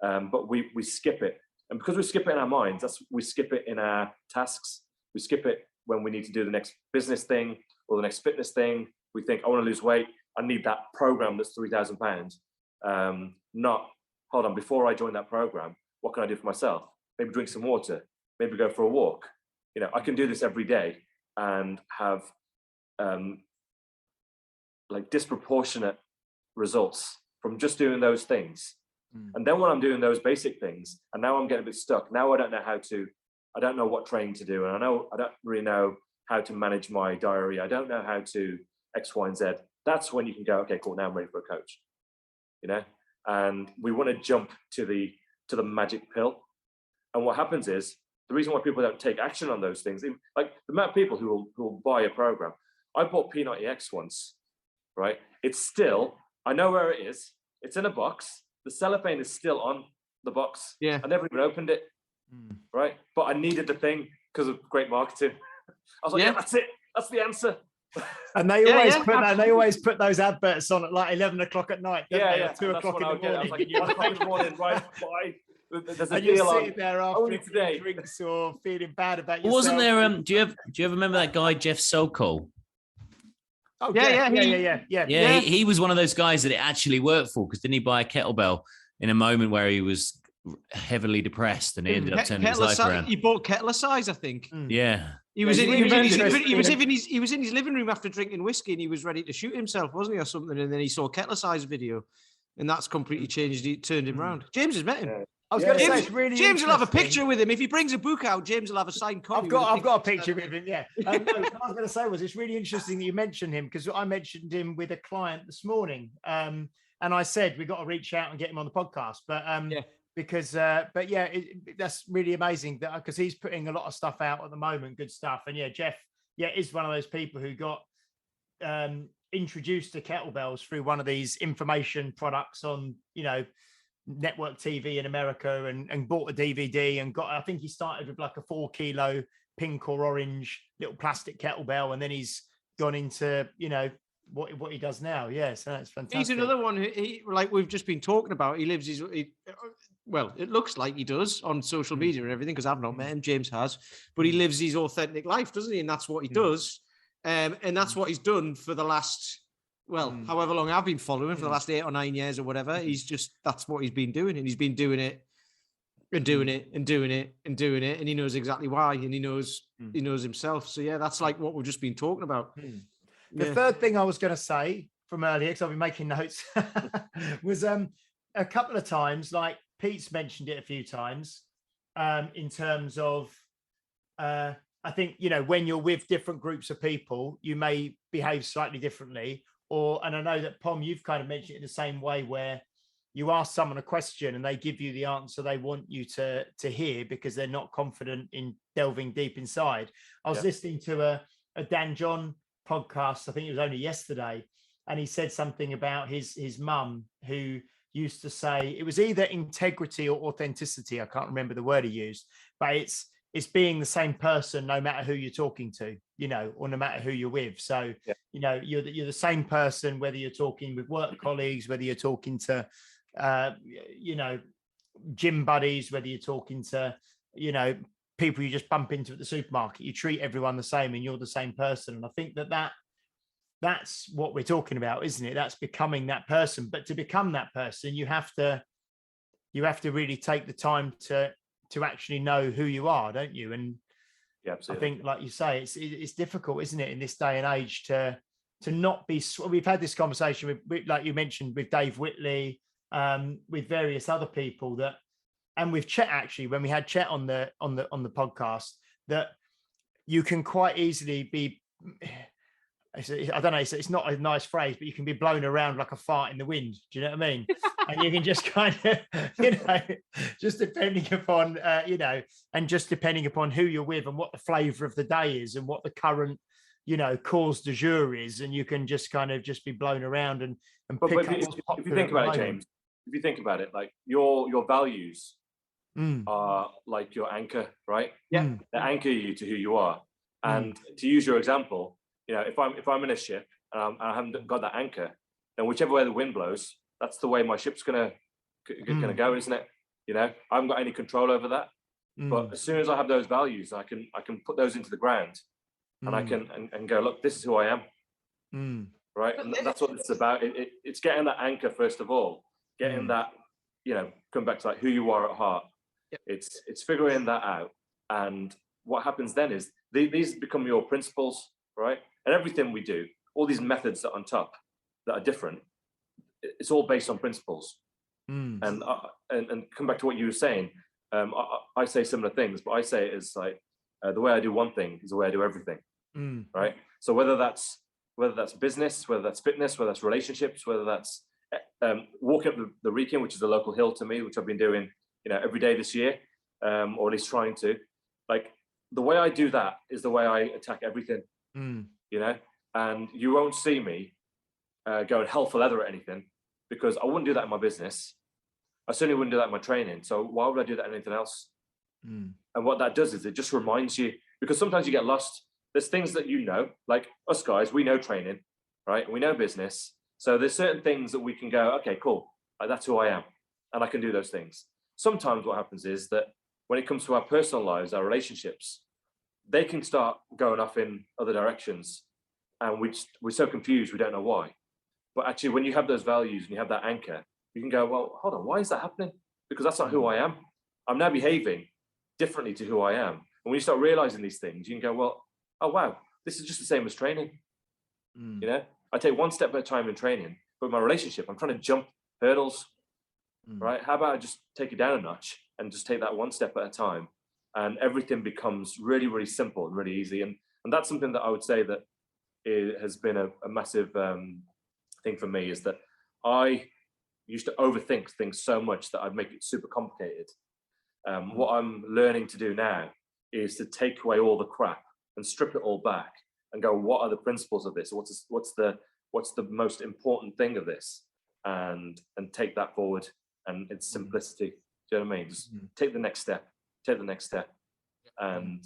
But we skip it, and because we skip it in our minds, we skip it in our tasks. We skip it when we need to do the next business thing or the next fitness thing. We think, I want to lose weight. I need that program that's £3,000. Not, hold on, before I join that program, what can I do for myself? Maybe drink some water, maybe go for a walk. I can do this every day and have disproportionate results from just doing those things. And then when I'm doing those basic things, and now I'm getting a bit stuck, now I don't know what training to do. And I don't really know how to manage my diary. I don't know how to X, Y, and Z. that's when you can go, okay, cool, now I'm ready for a coach, you know. And we want to jump to the magic pill. And what happens is, the reason why people don't take action on those things, like the amount of people who will buy a program. I bought P90X once, right? It's still, I know where it is. It's in a box. The cellophane is still on the box. Yeah. I never even opened it, right? But I needed the thing because of great marketing. I was like, yeah, that's it. That's the answer. And they always put those adverts on at like 11 o'clock at night. Yeah. 2 o'clock in the morning. I was like, 1 o'clock in the morning, right? There's a and deal you're on sitting there after only today. drinks or feeling bad about yourself. Wasn't there? Do you ever remember that guy Jeff Sokol? Oh Yeah. He was one of those guys that it actually worked for, because didn't he buy a kettlebell in a moment where he was heavily depressed and he ended up turning his life around? He bought Kettler size, I think. Yeah. He was in his living room after drinking whiskey, and he was ready to shoot himself, wasn't he, or something? And then he saw Kettler size video, and that's completely turned him around. James has met him. Yeah. I was going to say, it's really James will have a picture with him. If he brings a book out, James will have a signed copy. I've got a picture with him, yeah. No, what I was going to say was, it's really interesting that you mentioned him, because I mentioned him with a client this morning. And I said, we've got to reach out and get him on the podcast. But that's really amazing, that because he's putting a lot of stuff out at the moment, good stuff. And yeah, Jeff, is one of those people who got introduced to kettlebells through one of these information products on, network TV in America, and bought a DVD and I think he started with like a 4 kilo pink or orange little plastic kettlebell, and then he's gone into, what he does now. Yeah, so that's fantastic. He's another one who, like we've just been talking about, he lives well, it looks like he does on social media and everything, because I've not met him, James has, but he lives his authentic life, doesn't he? And that's what he does. And that's what he's done for the last, however long I've been following, for the last 8 or 9 years or whatever. That's what he's been doing. And he's been doing it and doing it and doing it and doing it. And he knows exactly why. And he knows himself. So yeah, that's like what we've just been talking about. The third thing I was going to say from earlier, because I've been making notes, was a couple of times, like Pete's mentioned it a few times, in terms of, I think, when you're with different groups of people, you may behave slightly differently. And I know that, Pom, you've kind of mentioned it in the same way, where you ask someone a question and they give you the answer they want you to hear, because they're not confident in delving deep inside. I was listening to a Dan John podcast, I think it was only yesterday, and he said something about his mum, who used to say, it was either integrity or authenticity, I can't remember the word he used, but it's being the same person no matter who you're talking to, or no matter who you're with. So, you're the same person, whether you're talking with work colleagues, whether you're talking to, gym buddies, whether you're talking to, people you just bump into at the supermarket. You treat everyone the same, and you're the same person. And I think that's what we're talking about, isn't it? That's becoming that person. But to become that person, you have to really take the time to actually know who you are, don't you? And I think, like you say, it's difficult, isn't it, in this day and age to not be. We've had this conversation with, like you mentioned, with Dave Whitley, with various other people and with Chet, actually, when we had Chet on the podcast, that you can quite easily be. I don't know, it's not a nice phrase, but you can be blown around like a fart in the wind. Do you know what I mean? And you can just kind of, just depending upon, and just depending upon who you're with and what the flavor of the day is and what the current, cause du jour is. And you can just kind of just be blown around and pick up what's popular. If you think about it, James, if you think about it, like your values are like your anchor, right? Yeah. They anchor you to who you are. And to use your example, if I'm in a ship and I haven't got that anchor, then whichever way the wind blows, that's the way my ship's gonna go, isn't it? I haven't got any control over that. But as soon as I have those values, I can put those into the ground, and I can and go, look, this is who I am, right? And that's what it's about. It's getting that anchor first of all, getting that, come back to like who you are at heart. Yep. It's figuring that out, and what happens then is these become your principles, right? And everything we do, all these methods that are on top that are different, it's all based on principles. And come back to what you were saying. I say similar things, but I say it as like the way I do one thing is the way I do everything, right? So whether that's whether that's business, whether that's fitness, whether that's relationships, whether that's walking up the Wrekin, which is a local hill to me, which I've been doing, every day this year, or at least trying to. Like, the way I do that is the way I attack everything, and you won't see me going hell for leather at anything, because I wouldn't do that in my business. I certainly wouldn't do that in my training. So why would I do that in anything else? And what that does is it just reminds you, because sometimes you get lost. There's things that like us guys, we know training, right? We know business. So there's certain things that we can go, okay, cool. Like, that's who I am. And I can do those things. Sometimes what happens is that when it comes to our personal lives, our relationships, they can start going off in other directions. And we're so confused, we don't know why. But actually, when you have those values and you have that anchor, you can go, well, hold on, why is that happening? Because that's not who I am. I'm now behaving differently to who I am. And when you start realizing these things, you can go, well, oh, wow, this is just the same as training. I take one step at a time in training, but my relationship, I'm trying to jump hurdles, right? How about I just take it down a notch and just take that one step at a time, and everything becomes really, really simple and really easy. And that's something that I would say that it has been a massive thing for me, is that I used to overthink things so much that I'd make it super complicated. What I'm learning to do now is to take away all the crap and strip it all back and go, what are the principles of this? What's the most important thing of this? And take that forward, and its simplicity. Do you know what I mean? Just take the next step. And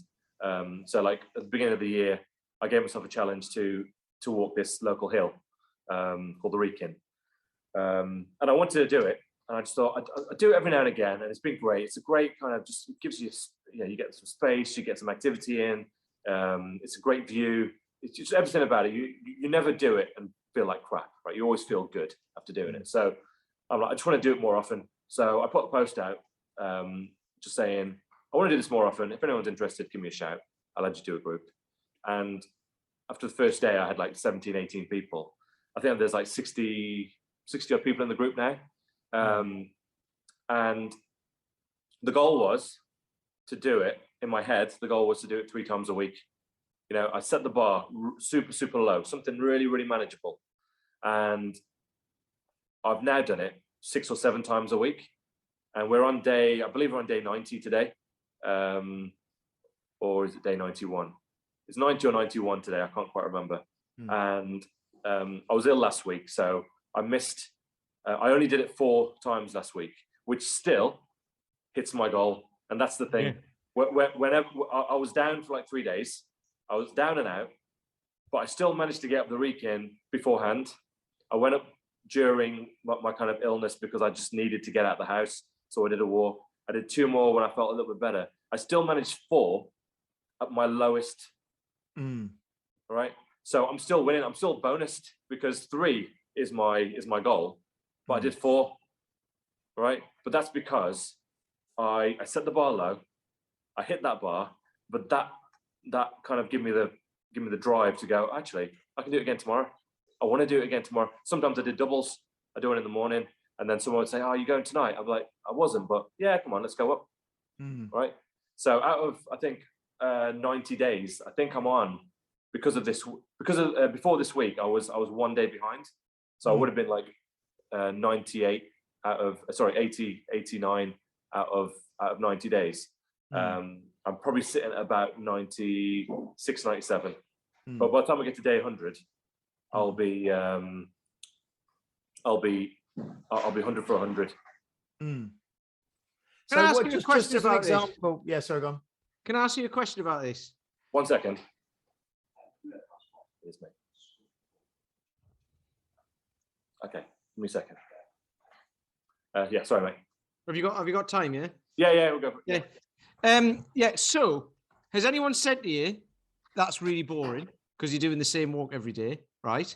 so, like, at the beginning of the year, I gave myself a challenge to walk this local hill called the Wrekin. And I wanted to do it. And I just thought I'd do it every now and again. And it's been great. It's a great kind of, just gives you, you get some space, you get some activity in. It's a great view. It's just everything about it. You never do it and feel like crap, right? You always feel good after doing it. So I'm like, I just want to do it more often. So I put a post out just saying, I want to do this more often. If anyone's interested, give me a shout. I'll add you to a group. And after the first day, I had like 17, 18 people. I think there's like 60 odd people in the group now. And the goal was to do it, in my head, the goal was to do it 3 times a week. I set the bar super, super low, something really, really manageable. And I've now done it 6 or 7 times a week. And I believe we're on day 90 today. Or is it day 91? It's 90 or 91 today. I can't quite remember. And I was ill last week, so I missed. I only did it 4 times last week, which still hits my goal. And that's the thing. Yeah. Whenever I was down for like 3 days, I was down and out, but I still managed to get up the Wrekin beforehand. I went up during my kind of illness because I just needed to get out of the house. So I did a walk. I did 2 more when I felt a little bit better. I still managed 4 at my lowest. All right. So I'm still winning. I'm still bonused because 3 is my goal, but I did 4. Right. But that's because I set the bar low. I hit that bar, but that kind of give me the drive to go, actually, I can do it again tomorrow. I want to do it again tomorrow. Sometimes I did doubles. I do it in the morning. And then someone would say, oh, are you going tonight? I'm like, I wasn't, but yeah, come on, let's go up. Right. So out of, I think, 90 days, I think I'm on before this week, I was 1 day behind. So I would have been like 89 out of 90 days. I'm probably sitting at about 96, 97. But by the time I get to day 100, I'll be 100 for 100. Can I ask you a question about this? Yeah, sorry, go on. Can I ask you a question about this? 1 second. Here's me. Okay, give me a second. Yeah, sorry, mate. Have you got time? Yeah. Yeah, we'll go. Yeah. So, has anyone said to you that's really boring because you're doing the same walk every day, right?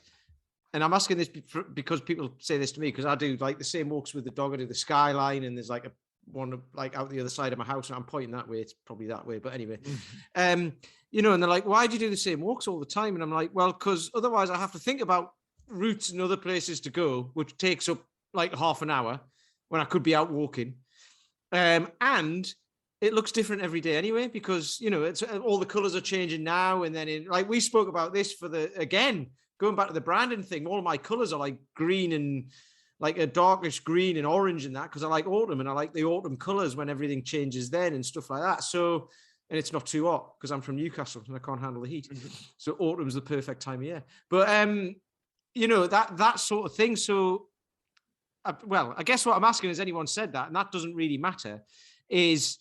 And I'm asking this because people say this to me because I do like the same walks with the dog. I do the skyline, and there's like one like out the other side of my house, and I'm pointing that way. It's probably that way, but anyway, and they're like, "Why do you do the same walks all the time?" And I'm like, "Well, because otherwise I have to think about routes and other places to go, which takes up like half an hour when I could be out walking, and it looks different every day anyway because it's all the colors are changing now, and then like we spoke about this going back to the branding thing, all my colors are like green and like a darkish green and orange and that, because I like autumn and I like the autumn colors when everything changes then and stuff like that. So, and it's not too hot because I'm from Newcastle and I can't handle the heat. So autumn's the perfect time of year. But, you know, that sort of thing. So, well, I guess what I'm asking, has anyone said that? And that doesn't really matter, is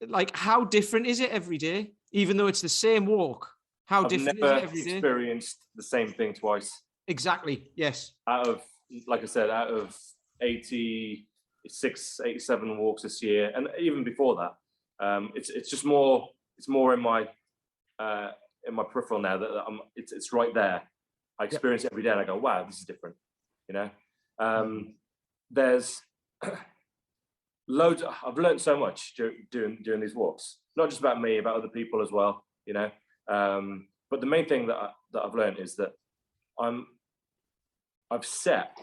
like, how different is it every day? Even though it's the same walk, how different is it every day? I've never experienced the same thing twice. Exactly. Yes. Out of, like I said, out of 86, 87 walks this year, and even before that, it's just more. It's more in my peripheral now that it's right there. I experience it every day, and I go, wow, this is different. You know, there's loads. I've learned so much doing these walks. Not just about me, about other people as well. You know, but the main thing that I've learned is that I've set.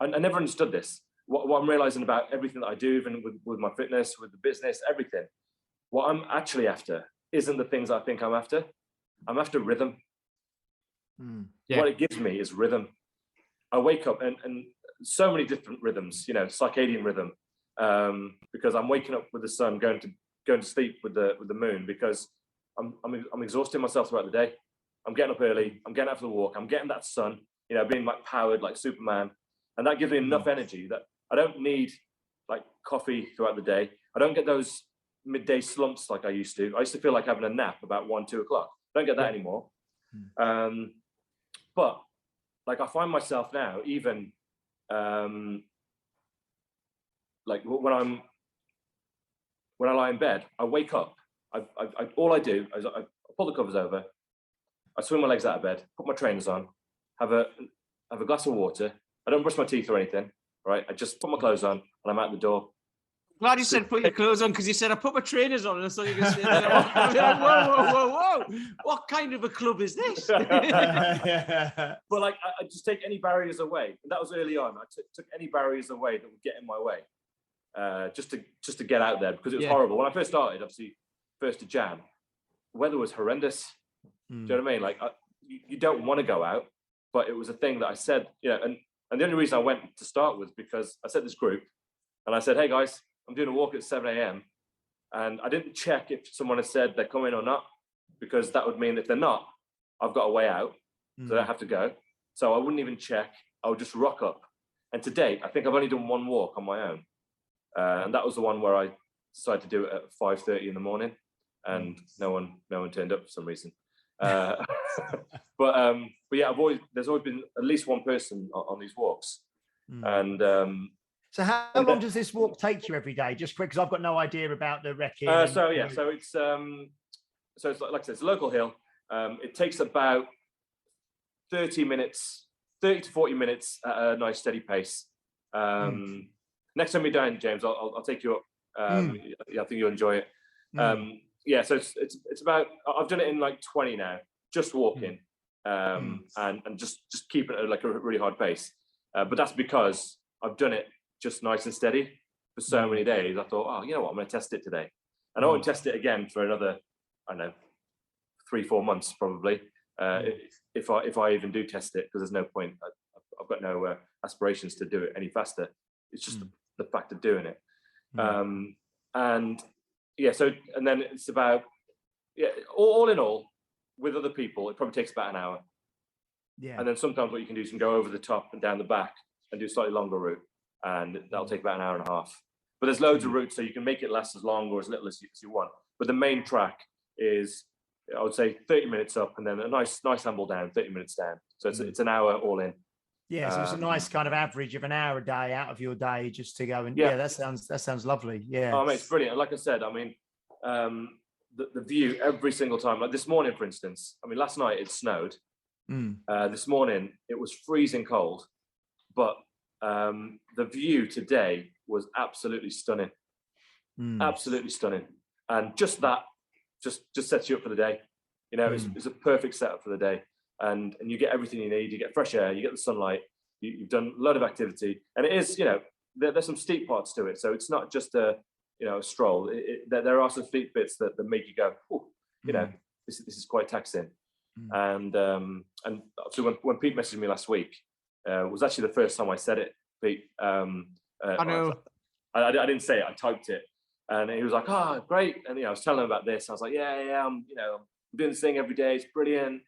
I never understood this. What I'm realizing about everything that I do, even with my fitness, with the business, everything. What I'm actually after isn't the things I think I'm after. I'm after rhythm. Yeah. What it gives me is rhythm. I wake up and so many different rhythms, you know, circadian rhythm, because I'm waking up with the sun, going to sleep with the moon, because I'm exhausting myself throughout the day. I'm getting up early. I'm getting out for the walk. I'm getting that sun, you know, being like powered like Superman, and that gives me enough energy that I don't need like coffee throughout the day. I don't get those midday slumps like I used to. I used to feel like having a nap about 1, 2 o'clock. Don't get that anymore. But like I find myself now, even like when I lie in bed, I wake up. All I do is I pull the covers over, I swing my legs out of bed, put my trainers on, have a glass of water. I don't brush my teeth or anything, right? I just put my clothes on and I'm out the door. Glad you said put your clothes on, because you said I put my trainers on and I thought you were going to say that. I'd be like, whoa. What kind of a club is this? But like, I just take any barriers away. And that was early on. I took any barriers away that would get in my way, just to get out there, because it was horrible. When I first started, obviously, 1st of Jan, weather was horrendous. Do you know what I mean? Like, you don't want to go out, but it was a thing that I said, you know, and the only reason I went to start was because I set this group and I said, hey guys, I'm doing a walk at 7 a.m. And I didn't check if someone had said they're coming or not, because that would mean if they're not, I've got a way out, so I don't have to go. So I wouldn't even check. I would just rock up. And to date, I think I've only done one walk on my own. And that was the one where I decided to do it at 5:30 in the morning, and no one turned up for some reason. But yeah, there's always been at least one person on these walks. And so how long does this walk take you every day? Just quick, because I've got no idea about the wrecking. So it's like I said, it's a local hill. It takes about 30 to 40 minutes at a nice steady pace. Next time you're down, James, I'll take you up. I think you'll enjoy it. So it's about, I've done it in like 20 now, just walking, and just keeping it at like a really hard pace. But that's because I've done it just nice and steady for so many days. I thought, oh, you know what, I'm going to test it today. And I won't test it again for another, I don't know, 3-4 months probably, if I even do test it, because there's no point. I've got no aspirations to do it any faster. It's just the fact of doing it. And then it's about, all in all, with other people, it probably takes about an hour. And then sometimes what you can do is you can go over the top and down the back and do a slightly longer route, and that'll take about an hour and a half. But there's loads of routes, so you can make it last as long or as little as you want. But the main track is, I would say, 30 minutes up and then a nice amble down, 30 minutes down. So it's an hour all in. Yeah, so it's a nice kind of average of an hour a day out of your day just to go and that sounds lovely. Yeah. Oh, mate, it's brilliant. And like I said, I mean, the view every single time. Like this morning, for instance. I mean, last night it snowed. This morning it was freezing cold, but the view today was absolutely stunning. Absolutely stunning. And just that just sets you up for the day. You know, it's a perfect setup for the day. And you get everything you need. You get fresh air, you get the sunlight, you've done a lot of activity. And it is, you know, there's some steep parts to it. So it's not just a stroll. There are some steep bits that make you go, oh, you know, this is quite taxing. And so when Pete messaged me last week, it was actually the first time I said it, Pete. I know. I didn't say it, I typed it. And he was like, "Oh, great." And I was telling him about this. I was like, yeah, I'm doing this thing every day. It's brilliant.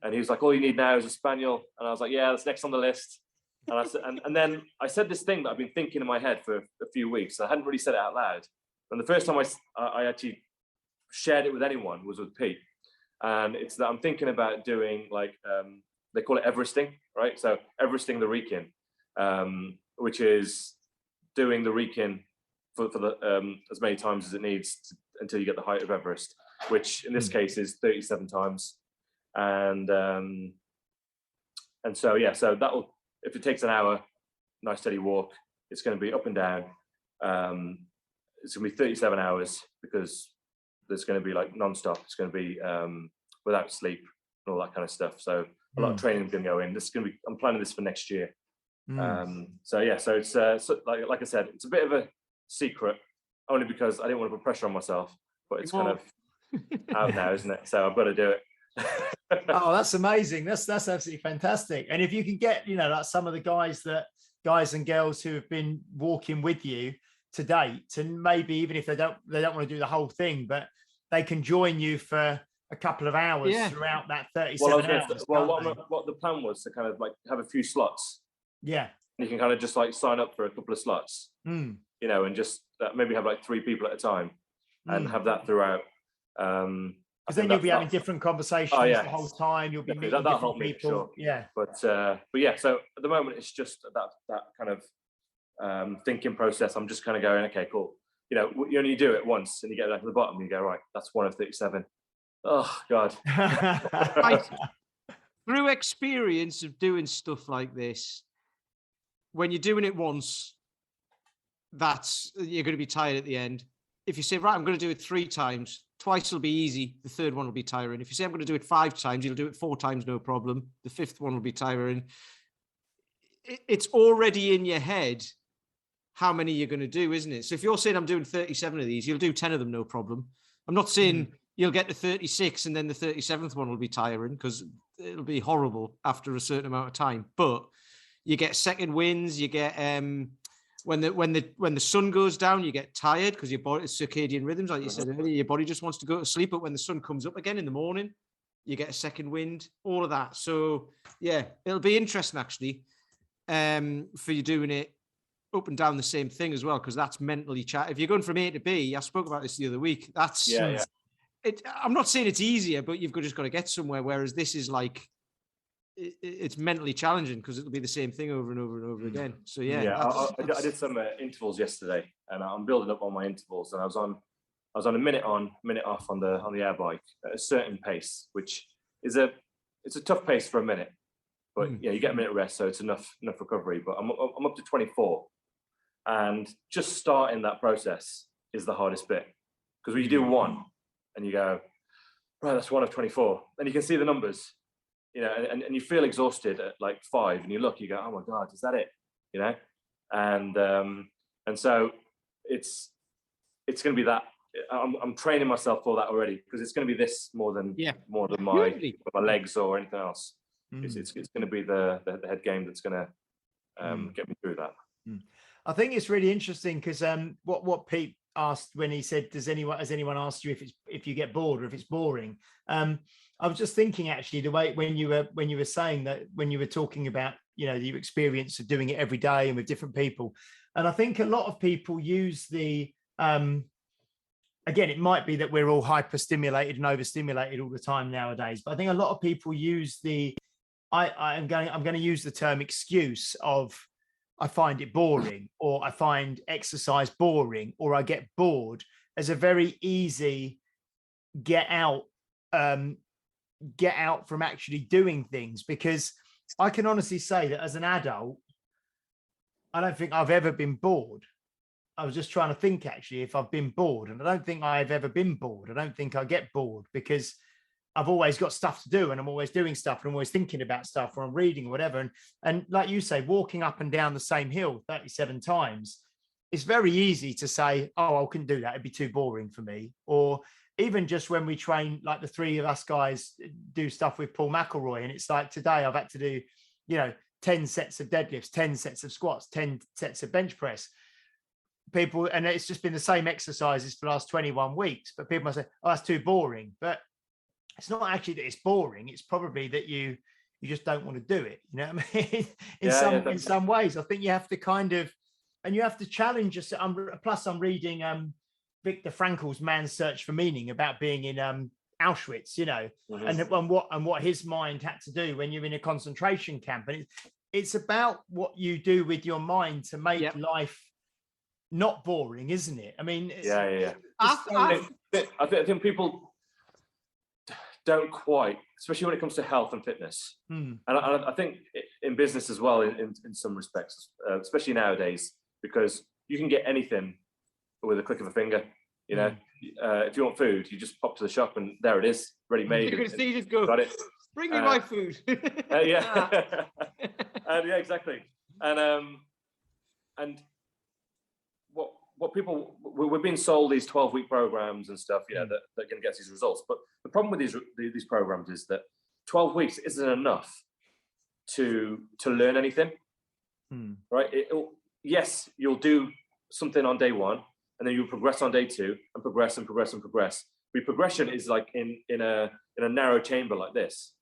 And he was like, "All you need now is a spaniel." And I was like, "Yeah, that's next on the list." And I said, and then I said this thing that I've been thinking in my head for a few weeks. I hadn't really said it out loud. And the first time I actually shared it with anyone was with Pete. And it's that I'm thinking about doing like, they call it Everesting, right? So Everesting the Wrekin, which is doing the Wrekin for the as many times as it needs until you get the height of Everest, which in this case is 37 times. And so, yeah, so that'll, if it takes an hour, nice steady walk, it's going to be up and down. It's going to be 37 hours because there's going to be like non-stop. It's going to be without sleep and all that kind of stuff. So a lot of training is going to go in. This is going to be, I'm planning this for next year. So yeah, so it's so like I said, it's a bit of a secret, only because I didn't want to put pressure on myself, but it's kind of out now, isn't it? So I've got to do it. Oh, that's amazing. That's absolutely fantastic. And if you can get, like some of the guys and girls who have been walking with you to date, and maybe even if they don't want to do the whole thing, but they can join you for a couple of hours throughout that 37 hours. What the plan was to kind of like have a few slots. Yeah. You can kind of just like sign up for a couple of slots, and just maybe have like 3 people at a time and have that throughout. Because then you'll be having different conversations the whole time. You'll be meeting different people. Sure. Yeah. But yeah, so at the moment it's just that kind of thinking process. I'm just kind of going, okay, cool. You only do it once and you get down to the bottom and you go, right, that's one of 37. Oh God. Through experience of doing stuff like this, when you're doing it once, you're going to be tired at the end. If you say, right, I'm going to do it 3 times, twice will be easy. The 3rd one will be tiring. If you say, I'm going to do it 5 times, you'll do it 4 times, no problem. The 5th one will be tiring. It's already in your head how many you're going to do, isn't it? So if you're saying I'm doing 37 of these, you'll do 10 of them, no problem. I'm not saying you'll get to 36 and then the 37th one will be tiring, because it'll be horrible after a certain amount of time. But you get second winds, you get when the sun goes down, you get tired because your body's circadian rhythms, like you said earlier, your body just wants to go to sleep. But when the sun comes up again in the morning, you get a second wind, all of that. So yeah, it'll be interesting actually, for you doing it up and down the same thing as well, because that's mentally if you're going from A to B, I spoke about this the other week. That's I'm not saying it's easier, but you've just got to get somewhere. Whereas this is like, it's mentally challenging because it'll be the same thing over and over and over again. So I did some intervals yesterday, and I'm building up on my intervals. And I was on a minute on, minute off on the air bike at a certain pace, which is it's a tough pace for a minute, but you get a minute rest, so it's enough recovery. But I'm up to 24, and just starting that process is the hardest bit, because when you do 1 and you go, right, that's 1 of 24, then you can see the numbers. And you feel exhausted at like 5, and you look, you go, oh my God, is that it? And so it's going to be that. I'm training myself for that already, because it's going to be this more than my legs or anything else. It's going to be the head game that's going to get me through that. I think it's really interesting because what Pete asked when he said, has anyone asked you if you get bored or if it's boring? I was just thinking actually the way when you were saying that, when you were talking about your experience of doing it every day and with different people, and I think a lot of people use the again, it might be that we're all hyper stimulated and overstimulated all the time nowadays, but I think a lot of people use I'm going to use the term excuse of, I find it boring, or I find exercise boring, or I get bored, as a very easy get out from actually doing things. Because I can honestly say that as an adult, I don't think I've ever been bored. I was just trying to think actually if I've been bored, and I don't think I've ever been bored. I don't think I get bored, because I've always got stuff to do, and I'm always doing stuff, and I'm always thinking about stuff, or I'm reading or whatever. And like you say, walking up and down the same hill 37 times, it's very easy to say, oh, I couldn't do that, it'd be too boring for me. Or even just when we train, like the three of us guys do stuff with Paul McElroy, and it's like today I've had to do, 10 sets of deadlifts, 10 sets of squats, 10 sets of bench press. People, and it's just been the same exercises for the last 21 weeks, but people might say, oh, that's too boring. But it's not actually that it's boring. It's probably that you just don't want to do it. You know what I mean? In some ways, I think you have to kind of, and you have to challenge yourself. Plus, I'm reading Viktor Frankl's Man's Search for Meaning about being in Auschwitz, and what his mind had to do when you're in a concentration camp. And it's about what you do with your mind to make life not boring, isn't it? I mean, I think people don't quite, especially when it comes to health and fitness. And I think in business as well, in some respects, especially nowadays, because you can get anything with a click of a finger. If you want food, you just pop to the shop and there it is, ready made. You just go, got it. Bring me my food. Exactly. And what people, we're being sold these 12-week programs and stuff, that can get these results. But the problem with these programs is that 12 weeks isn't enough to learn anything, right? Yes, you'll do something on day one, and then you'll progress on day two, and progress and progress and progress. But progression is like in a narrow chamber like this.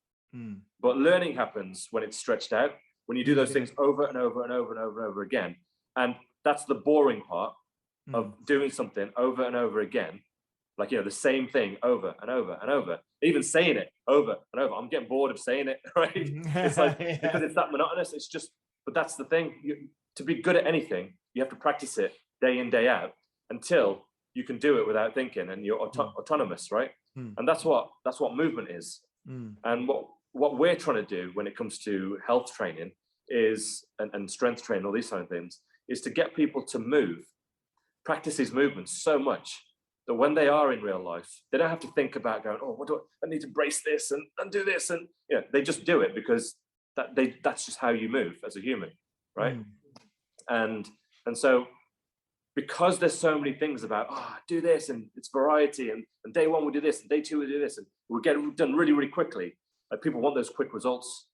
But learning happens when it's stretched out, when you do those things over and over and over and over and over again. And that's the boring part of doing something over and over again, like the same thing over and over and over, even saying it over and over. I'm getting bored of saying it, right? It's like because it's that monotonous. It's just, but that's the thing. To be good at anything, you have to practice it day in, day out until you can do it without thinking, and you're autonomous, right? And that's what movement is. And what we're trying to do when it comes to health training is and strength training, all these kind of things, is to get people to practice these movements so much that when they are in real life, they don't have to think about going, oh, what do I need to brace this and do this, and they just do it because that's just how you move as a human, right? And so because there's so many things about do this, and it's variety, and day one we do this, and day two we do this, and we get it done really, really quickly. Like people want those quick results,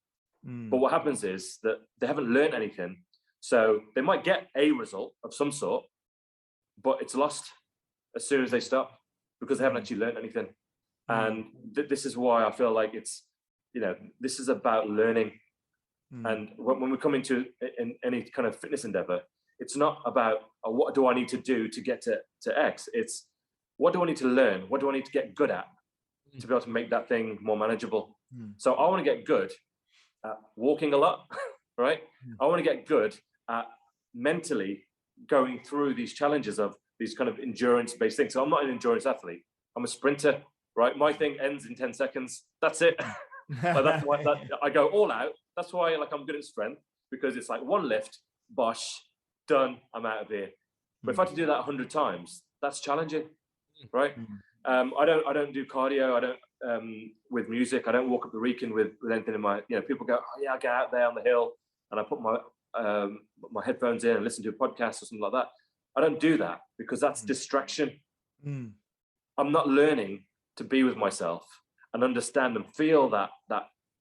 but what happens is that they haven't learned anything. So they might get a result of some sort, but it's lost as soon as they stop because they haven't actually learned anything. And this is why I feel like it's, this is about learning. And when we come into any kind of fitness endeavor, it's not about what do I need to do to get to X. It's what do I need to learn? What do I need to get good at to be able to make that thing more manageable? So I want to get good at walking a lot, right? I want to get good at mentally going through these challenges of these kind of endurance-based things. So I'm not an endurance athlete. I'm a sprinter, right? My thing ends in 10 seconds. That's it. But that's why I go all out. That's why I'm good at strength, because it's like one lift, bosh, done, I'm out of here. But if I had to do that 100 times, that's challenging, right? I don't do cardio. I don't with music. I don't walk up the Wrekin with anything in my. People go, oh yeah, I get out there on the hill and I put my headphones in and listen to a podcast or something like that. I don't do that because that's distraction. I'm not learning to be with myself and understand and feel that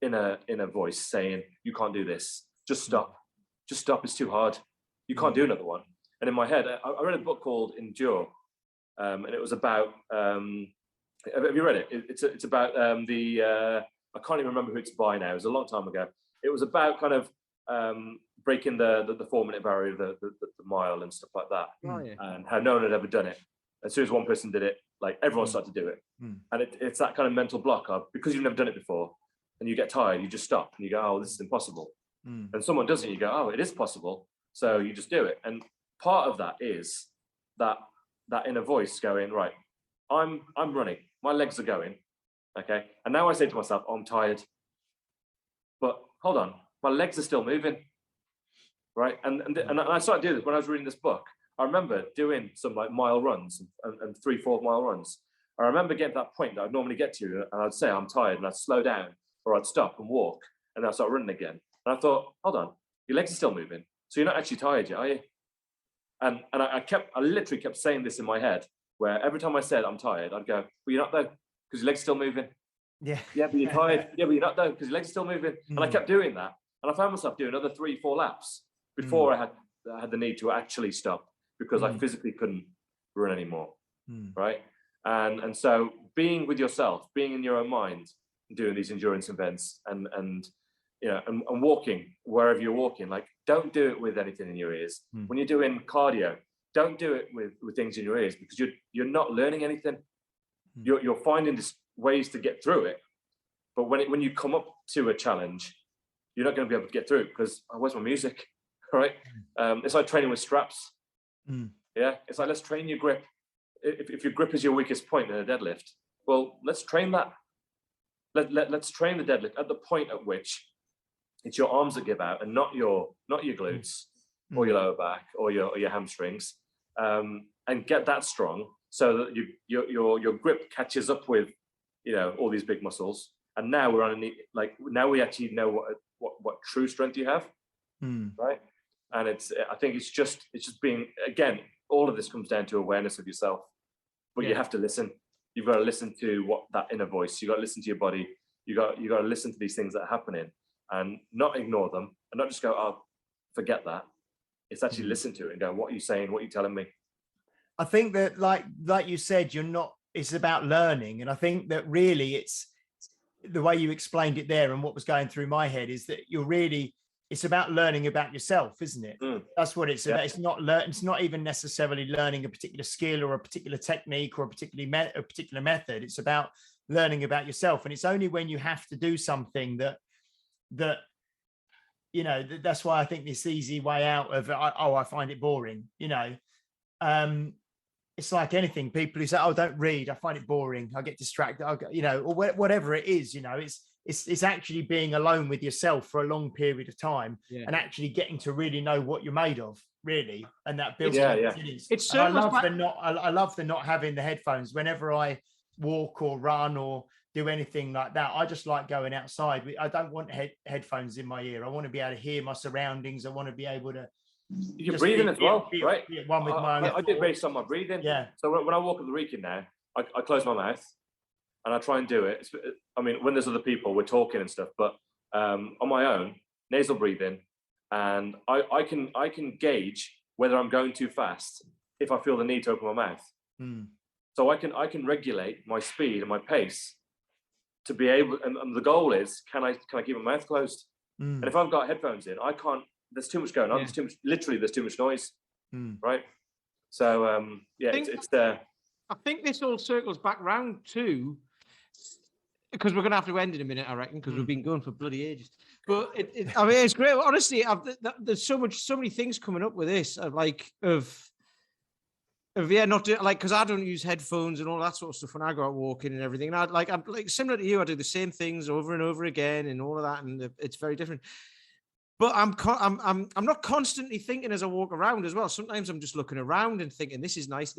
inner voice saying, you can't do this. Just stop. Just stop. It's too hard. You can't do another one. And in my head, I read a book called Endure. And it was about, have you read it? It's about I can't even remember who it's by now. It was a long time ago. It was about kind of breaking the 4-minute barrier, the mile and stuff like that. And how no one had ever done it. As soon as one person did it, like everyone started to do it. And it's that kind of mental block of, because you've never done it before and you get tired, you just stop and you go, oh, this is impossible. And someone does it, you go, oh, it is possible. So you just do it. And part of that is that inner voice going, right, I'm running, my legs are going, okay? And now I say to myself, oh, I'm tired. But hold on, my legs are still moving, right? And I started doing this when I was reading this book. I remember doing some like mile runs and 3-4 mile runs. I remember getting to that point that I'd normally get to, and I'd say I'm tired, and I'd slow down, or I'd stop and walk, and then I'd start running again. And I thought, hold on, your legs are still moving, so you're not actually tired yet, are you? And I literally kept saying this in my head where every time I said I'm tired, I'd go, "Well, you're not though, because your leg's still moving." Yeah. Yeah, but you're tired. Yeah, but you're not though, because your leg's still moving. And I kept doing that, and I found myself doing another 3-4 laps before I had the need to actually stop, because I physically couldn't run anymore. Right. And so being with yourself, being in your own mind, doing these endurance events and walking wherever you're walking, like, don't do it with anything in your ears. When you're doing cardio, don't do it with things in your ears, because you're not learning anything. You're finding ways to get through it. But when you come up to a challenge, you're not going to be able to get through it because, oh, where's my music? Right? It's like training with straps. Yeah. It's like, let's train your grip. If your grip is your weakest point in a deadlift, well, let's train that. Let's train the deadlift at the point at which it's your arms that give out and not your glutes or your lower back or your hamstrings, and get that strong so that your grip catches up with all these big muscles. And now we're on now we actually know what true strength you have, right? And I think it's just being, again, all of this comes down to awareness of yourself, but you have to listen. You've got to listen to what that inner voice. You've got to listen to your body. You got to listen to these things that are happening and not ignore them, and not just go, oh, forget that. It's actually listen to it and go, what are you saying? What are you telling me? I think that, like you said, it's about learning. And I think that really it's the way you explained it there, and what was going through my head is that it's about learning about yourself, isn't it? That's what it's about. It's not even necessarily learning a particular skill or a particular technique or a particular method. It's about learning about yourself. And it's only when you have to do something that that's why I think this easy way out of, I find it boring. It's like anything. People who say, oh, don't read, I find it boring, I get distracted, or whatever it is, it's actually being alone with yourself for a long period of time and actually getting to really know what you're made of, really. And that builds confidence. It's I love the not having the headphones whenever I walk or run or do anything like that. I just like going outside. I don't want headphones in my ear. I want to be able to hear my surroundings. I want to be able to. You're breathing as well, right? One with my own. I do based on my breathing. Yeah. So when I walk up the Wrekin now, I close my mouth and I try and do it. I mean, when there's other people, we're talking and stuff, but on my own, nasal breathing, and I can gauge whether I'm going too fast if I feel the need to open my mouth. So I can regulate my speed and my pace to be able. And the goal is, can I keep my mouth closed? And if I've got headphones in, I can't. There's too much going on. There's too much. Literally, there's too much noise. Right. So it's there. I think this all circles back round to, because we're going to have to end in a minute, I reckon, because we've been going for bloody ages. But I mean, it's great. Honestly, there's so many things coming up with this. Not do, because I don't use headphones and all that sort of stuff when I go out walking and everything. And I'm like similar to you. I do the same things over and over again and all of that, and it's very different. But I'm not constantly thinking as I walk around as well. Sometimes I'm just looking around and thinking, this is nice.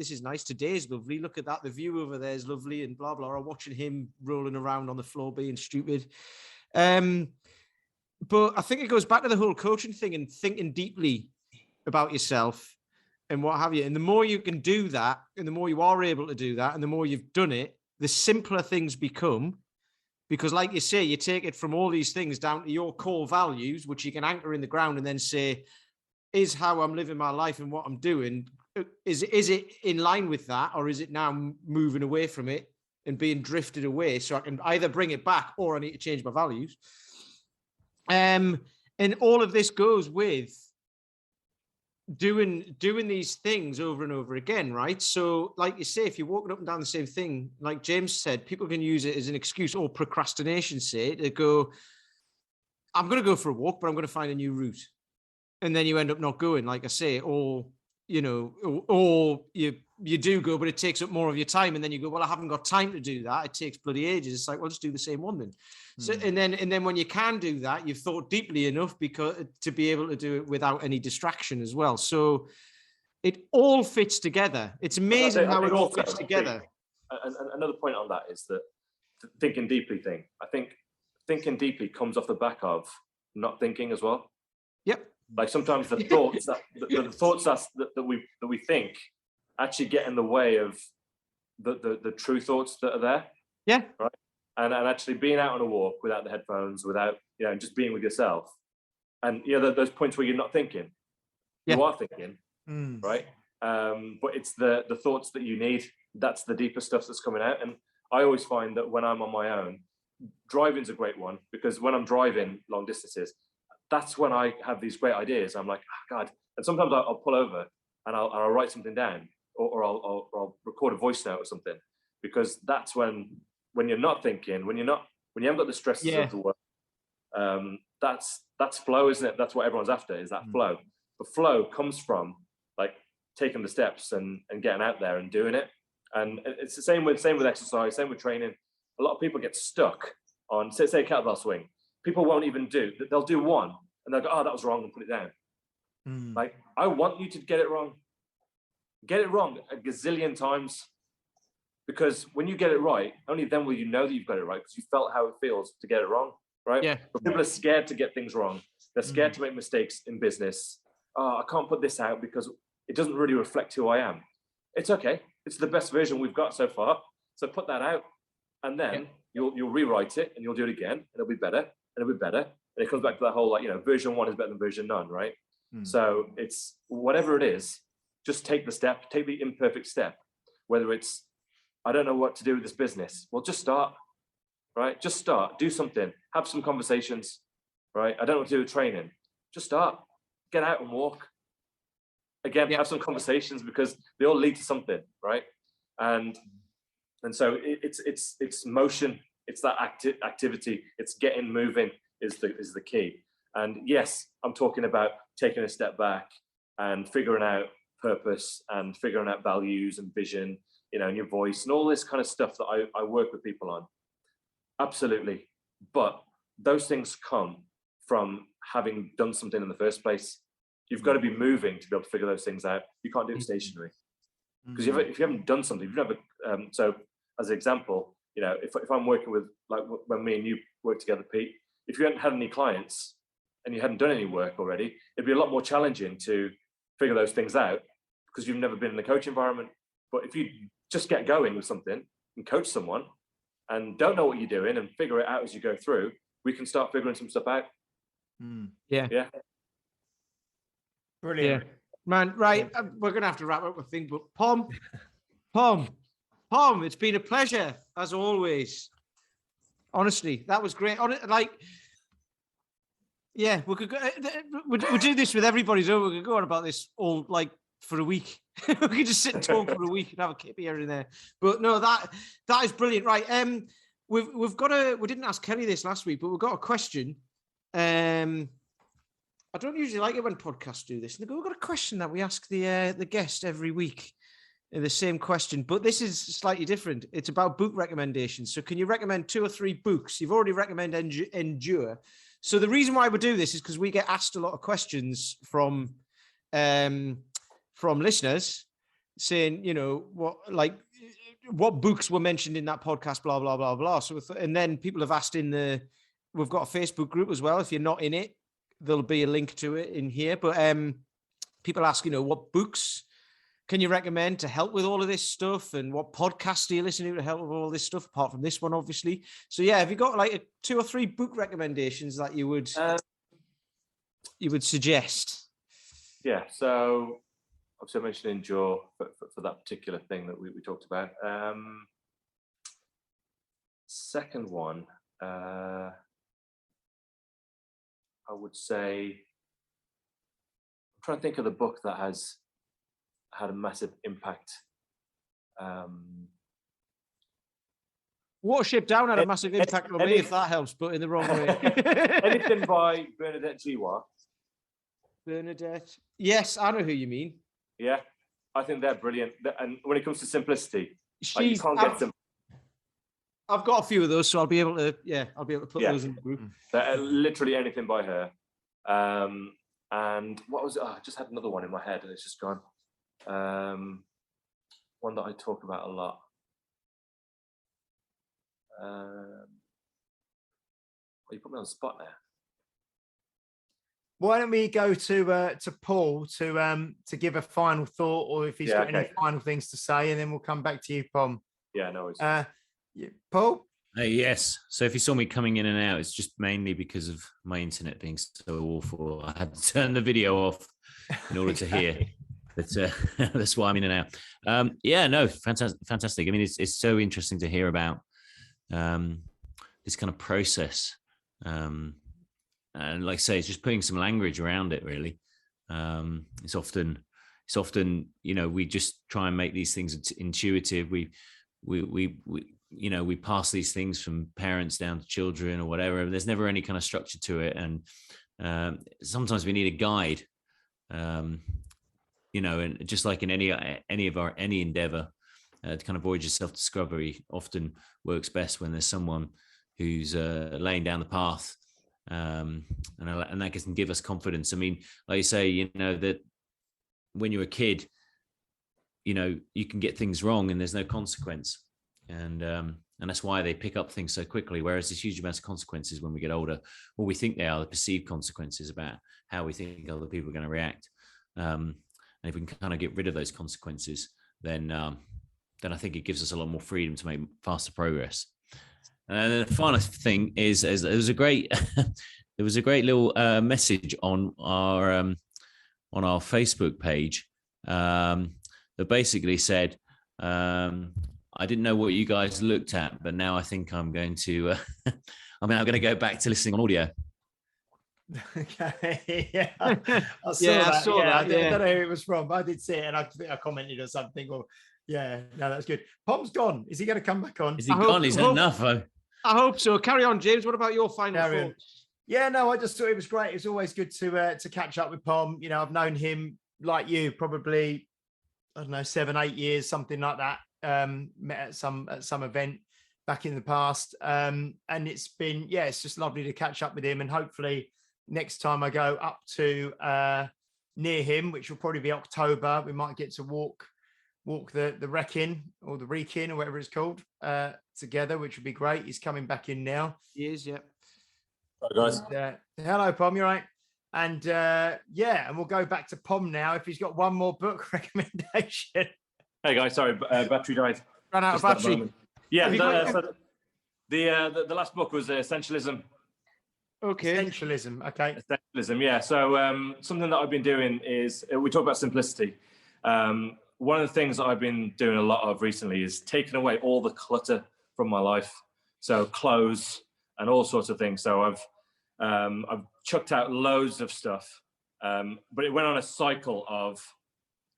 Today's lovely. Look at that. The view over there is lovely and blah, blah. Or watching him rolling around on the floor being stupid. But I think it goes back to the whole coaching thing and thinking deeply about yourself and what have you. And the more you can do that, and the more you are able to do that, and the more you've done it, the simpler things become. Because like you say, you take it from all these things down to your core values, which you can anchor in the ground and then say, is how I'm living my life and what I'm doing, is it in line with that? Or is it now moving away from it and being drifted away? So I can either bring it back or I need to change my values. And all of this goes with doing these things over and over again, right? So like you say, if you're walking up and down the same thing, like James said, people can use it as an excuse or procrastination, say, to go, I'm going to go for a walk, but I'm going to find a new route. And then you end up not going, like I say, or you do go, but it takes up more of your time. And then you go, well, I haven't got time to do that. It takes bloody ages. It's like, well, just do the same one then. So, and then when you can do that, you've thought deeply enough to be able to do it without any distraction as well. So it all fits together. It's amazing how it all fits together. And another point on that is that the thinking deeply thing. I think thinking deeply comes off the back of not thinking as well. Yep. Like sometimes the thoughts that we think actually get in the way of the true thoughts that are there. Yeah. Right. And actually being out on a walk without the headphones, without, just being with yourself. And, those points where you're not thinking, you are thinking, right? But it's the thoughts that you need. That's the deeper stuff that's coming out. And I always find that when I'm on my own, driving's a great one, because when I'm driving long distances, that's when I have these great ideas. I'm like, oh, God. And sometimes I'll pull over and I'll write something down, or I'll record a voice note or something, because that's when you're not thinking, when you haven't got the stresses of the work. That's flow, isn't it? That's what everyone's after, is that flow. The flow comes from like taking the steps and getting out there and doing it. And it's the same with exercise, same with training. A lot of people get stuck on, say a kettlebell swing. People won't even they'll do one and they'll go, oh, that was wrong, and put it down. Like, I want you to get it wrong. Get it wrong a gazillion times. Because when you get it right, only then will you know that you've got it right, because you felt how it feels to get it wrong, right? Yeah. But people are scared to get things wrong. They're scared to make mistakes in business. Oh, I can't put this out because it doesn't really reflect who I am. It's okay. It's the best version we've got so far. So put that out, and then you'll rewrite it, and you'll do it again, and it'll be better, and it'll be better. And it comes back to that whole, version 1 is better than version none, right? So it's whatever it is, just take the step, take the imperfect step. Whether it's, I don't know what to do with this business. Well, just start, right? Just start, do something, have some conversations, right? I don't know what to do with training. Just start, get out and walk. Again, have some conversations, because they all lead to something, right? And so it's motion, it's that activity, it's getting moving is the key. And yes, I'm talking about taking a step back and figuring out purpose and figuring out values and vision, and your voice and all this kind of stuff that I work with people on. Absolutely. But those things come from having done something in the first place. You've got to be moving to be able to figure those things out. You can't do it stationary. Because if you haven't done something, you've never, so as an example, if I'm working with, like when me and you work together, Pete, if you hadn't had any clients and you hadn't done any work already, it'd be a lot more challenging to figure those things out, because you've never been in the coach environment. But if you just get going with something and coach someone and don't know what you're doing and figure it out as you go through, we can start figuring some stuff out. Yeah. Brilliant. Yeah. Man, right. We're going to have to wrap up the thing, but Pom, it's been a pleasure as always. Honestly, that was great. We could go, we'll do this with everybody. So we could go on about this all for a week. We could just sit and talk for a week and have a kip here and there. But no, that is brilliant, right? We've got we didn't ask Kelly this last week, but we've got a question. I don't usually like it when podcasts do this. We've got a question that we ask the guest every week. The same question, but this is slightly different. It's about book recommendations. So can you recommend 2 or 3 books? You've already recommended Endure. So the reason why we do this is because we get asked a lot of questions from listeners saying, what books were mentioned in that podcast, blah, blah, blah, blah. So, and then people have asked we've got a Facebook group as well. If you're not in it, there'll be a link to it in here. But people ask, what books can you recommend to help with all of this stuff? And what podcasts do you listen to help with all this stuff, apart from this one, obviously? So yeah, have you got 2 or 3 book recommendations that you would suggest? Yeah, so obviously I mentioned Endure for that particular thing that we talked about. Second one, I would say, I'm trying to think of the book that has had a massive impact. Watership Down had a massive impact on me, if that helps, but in the wrong way. Anything by Bernadette Jiwa. Bernadette. Yes, I know who you mean. Yeah, I think they're brilliant. And when it comes to simplicity, you can't get them. I've got a few of those, so I'll be able to put those in the group. Literally anything by her. And what was it? I just had another one in my head and it's just gone. One that I talk about a lot. You put me on the spot now. Why don't we go to Paul to give a final thought, or if he's got any final things to say, and then we'll come back to you, Pom. Yeah, no worries. Paul? Yes. So if you saw me coming in and out, it's just mainly because of my internet being so awful. I had to turn the video off in order to hear. But that's why I'm in and out. Yeah, no, fantastic. I mean, it's so interesting to hear about this kind of process. And like I say, it's just putting some language around it, really. It's often, we just try and make these things intuitive. We pass these things from parents down to children or whatever. There's never any kind of structure to it. And sometimes we need a guide, and just like in any endeavor, to kind of voyage of self-discovery often works best when there's someone who's laying down the path, and that can give us confidence. I mean, like you say, that when you're a kid, you can get things wrong and there's no consequence. And that's why they pick up things so quickly. Whereas there's huge amounts of consequences when we get older, or we think they are, the perceived consequences about how we think other people are going to react. And if we can kind of get rid of those consequences, then I think it gives us a lot more freedom to make faster progress. And then the final thing is there was a great little message on our Facebook page that basically said, I didn't know what you guys looked at, but now I think I'm going to. I'm going to go back to listening on audio. Okay, yeah, I saw that. I don't know who it was from, but I did see it, and I think I commented or something. Or no, that's good. Pom's gone. Is he going to come back on? Is he gone? Is that enough? I hope so. Carry on, James. What about your final thoughts? Yeah, no, I just thought it was great. It's always good to catch up with Pom. I've known him like you, probably, I don't know, 7-8 years, something like that. Met at some event back in the past, and it's been it's just lovely to catch up with him, and hopefully next time I go up to near him, which will probably be October, we might get to walk the Wrecking or the Wrekin or whatever it's called together, which would be great. He's coming back in now. He is, yeah. Hi guys. And, hello, Pom. You're right. And and we'll go back to Pom now if he's got one more book recommendation. Hey guys, sorry, battery died. Ran out of battery. Yeah, the last book was Essentialism. Okay. Essentialism. Okay. Essentialism. Yeah. So something that I've been doing is we talk about simplicity. One of the things that I've been doing a lot of recently is taking away all the clutter from my life. So clothes and all sorts of things. So I've chucked out loads of stuff, but it went on a cycle of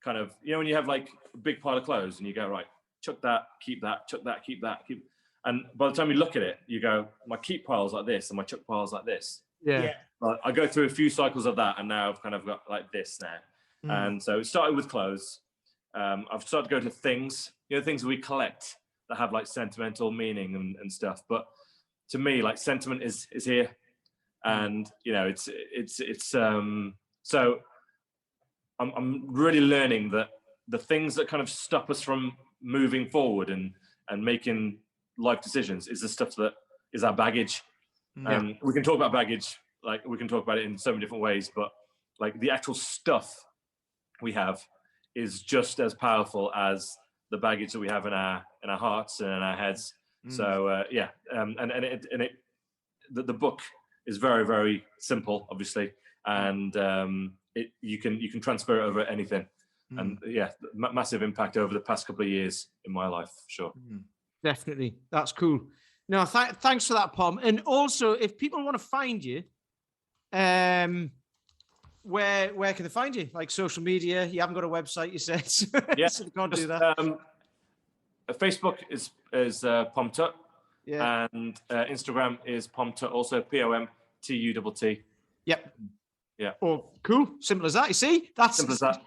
kind of, when you have like a big pile of clothes and you go, right, chuck that, keep that, chuck that, keep that, keep. And by the time you look at it, you go, my keep pile's like this and my chuck pile's like this. Yeah. But I go through a few cycles of that, and now I've kind of got like this now. And so it started with clothes. I've started to go to things, things we collect that have like sentimental meaning and stuff. But to me, like sentiment is here, and so I'm really learning that the things that kind of stop us from moving forward and making life decisions is the stuff that is our baggage. And we can talk about baggage, like we can talk about it in so many different ways, but like the actual stuff we have is just as powerful as the baggage that we have in our hearts and in our heads. So the book is very, very simple, obviously, and you can transfer it over anything. And massive impact over the past couple of years in my life, for sure. Definitely, that's cool. No, thanks for that, Pom. And also, if people want to find you, where can they find you? Like social media? You haven't got a website, you said. Yeah, so you can't do that. Facebook is Pom Tutt. Yeah. And Instagram is Pom Tutt, also POMTUTT. Yep. Yeah. Oh, cool. Simple as that. You see, that's simple as that.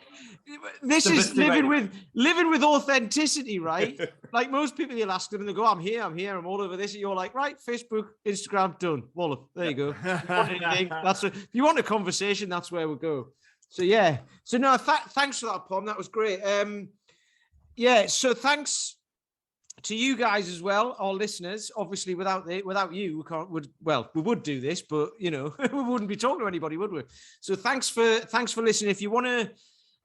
This is living with authenticity, right? Like most people, you'll ask them and they go, I'm here, I'm all over this. And you're like, right, Facebook, Instagram, done. Wallop, there you go. If you want anything, if you want a conversation, that's where we'll go. So yeah. So no, thanks for that, Pom. That was great. So thanks to you guys as well, our listeners. Obviously, without you, we would do this, but we wouldn't be talking to anybody, would we? So thanks for listening. If you want to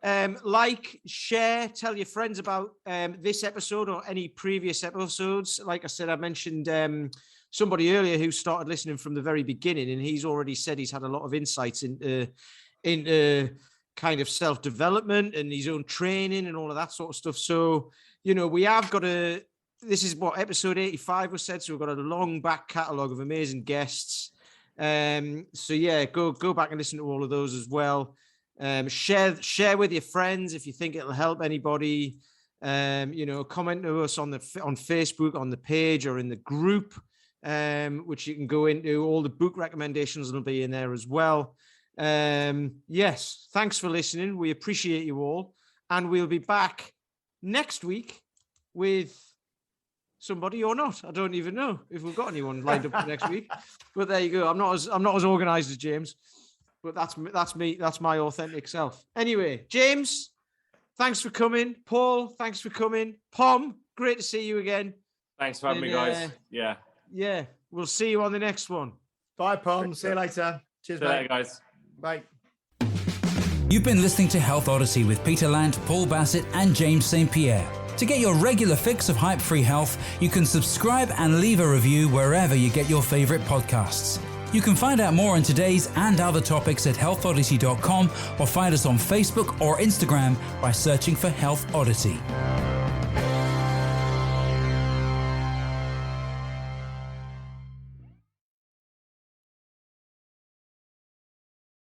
Like, share, tell your friends about this episode or any previous episodes. Like I said, I mentioned somebody earlier who started listening from the very beginning, and he's already said he's had a lot of insights into kind of self-development and his own training and all of that sort of stuff. So, we have got this is what episode 85 was said. So we've got a long back catalogue of amazing guests. So yeah, go back and listen to all of those as well. Share with your friends if you think it'll help anybody. Comment to us on Facebook, on the page, or in the group, which you can go into. All the book recommendations will be in there as well. Yes, thanks for listening. We appreciate you all, and we'll be back next week with somebody or not. I don't even know if we've got anyone lined up for next week. But there you go. I'm not as organized as James, but that's me. That's my authentic self. Anyway, James, thanks for coming. Paul, thanks for coming. Pom, great to see you again. Thanks for having me, guys. Yeah. We'll see you on the next one. Bye, Pom. See you later. Cheers, See you later, guys. Bye. You've been listening to Health Odyssey with Peter Lant, Paul Bassett, and James St. Pierre. To get your regular fix of hype-free health, you can subscribe and leave a review wherever you get your favorite podcasts. You can find out more on today's and other topics at healthodyssey.com or find us on Facebook or Instagram by searching for Health Odyssey.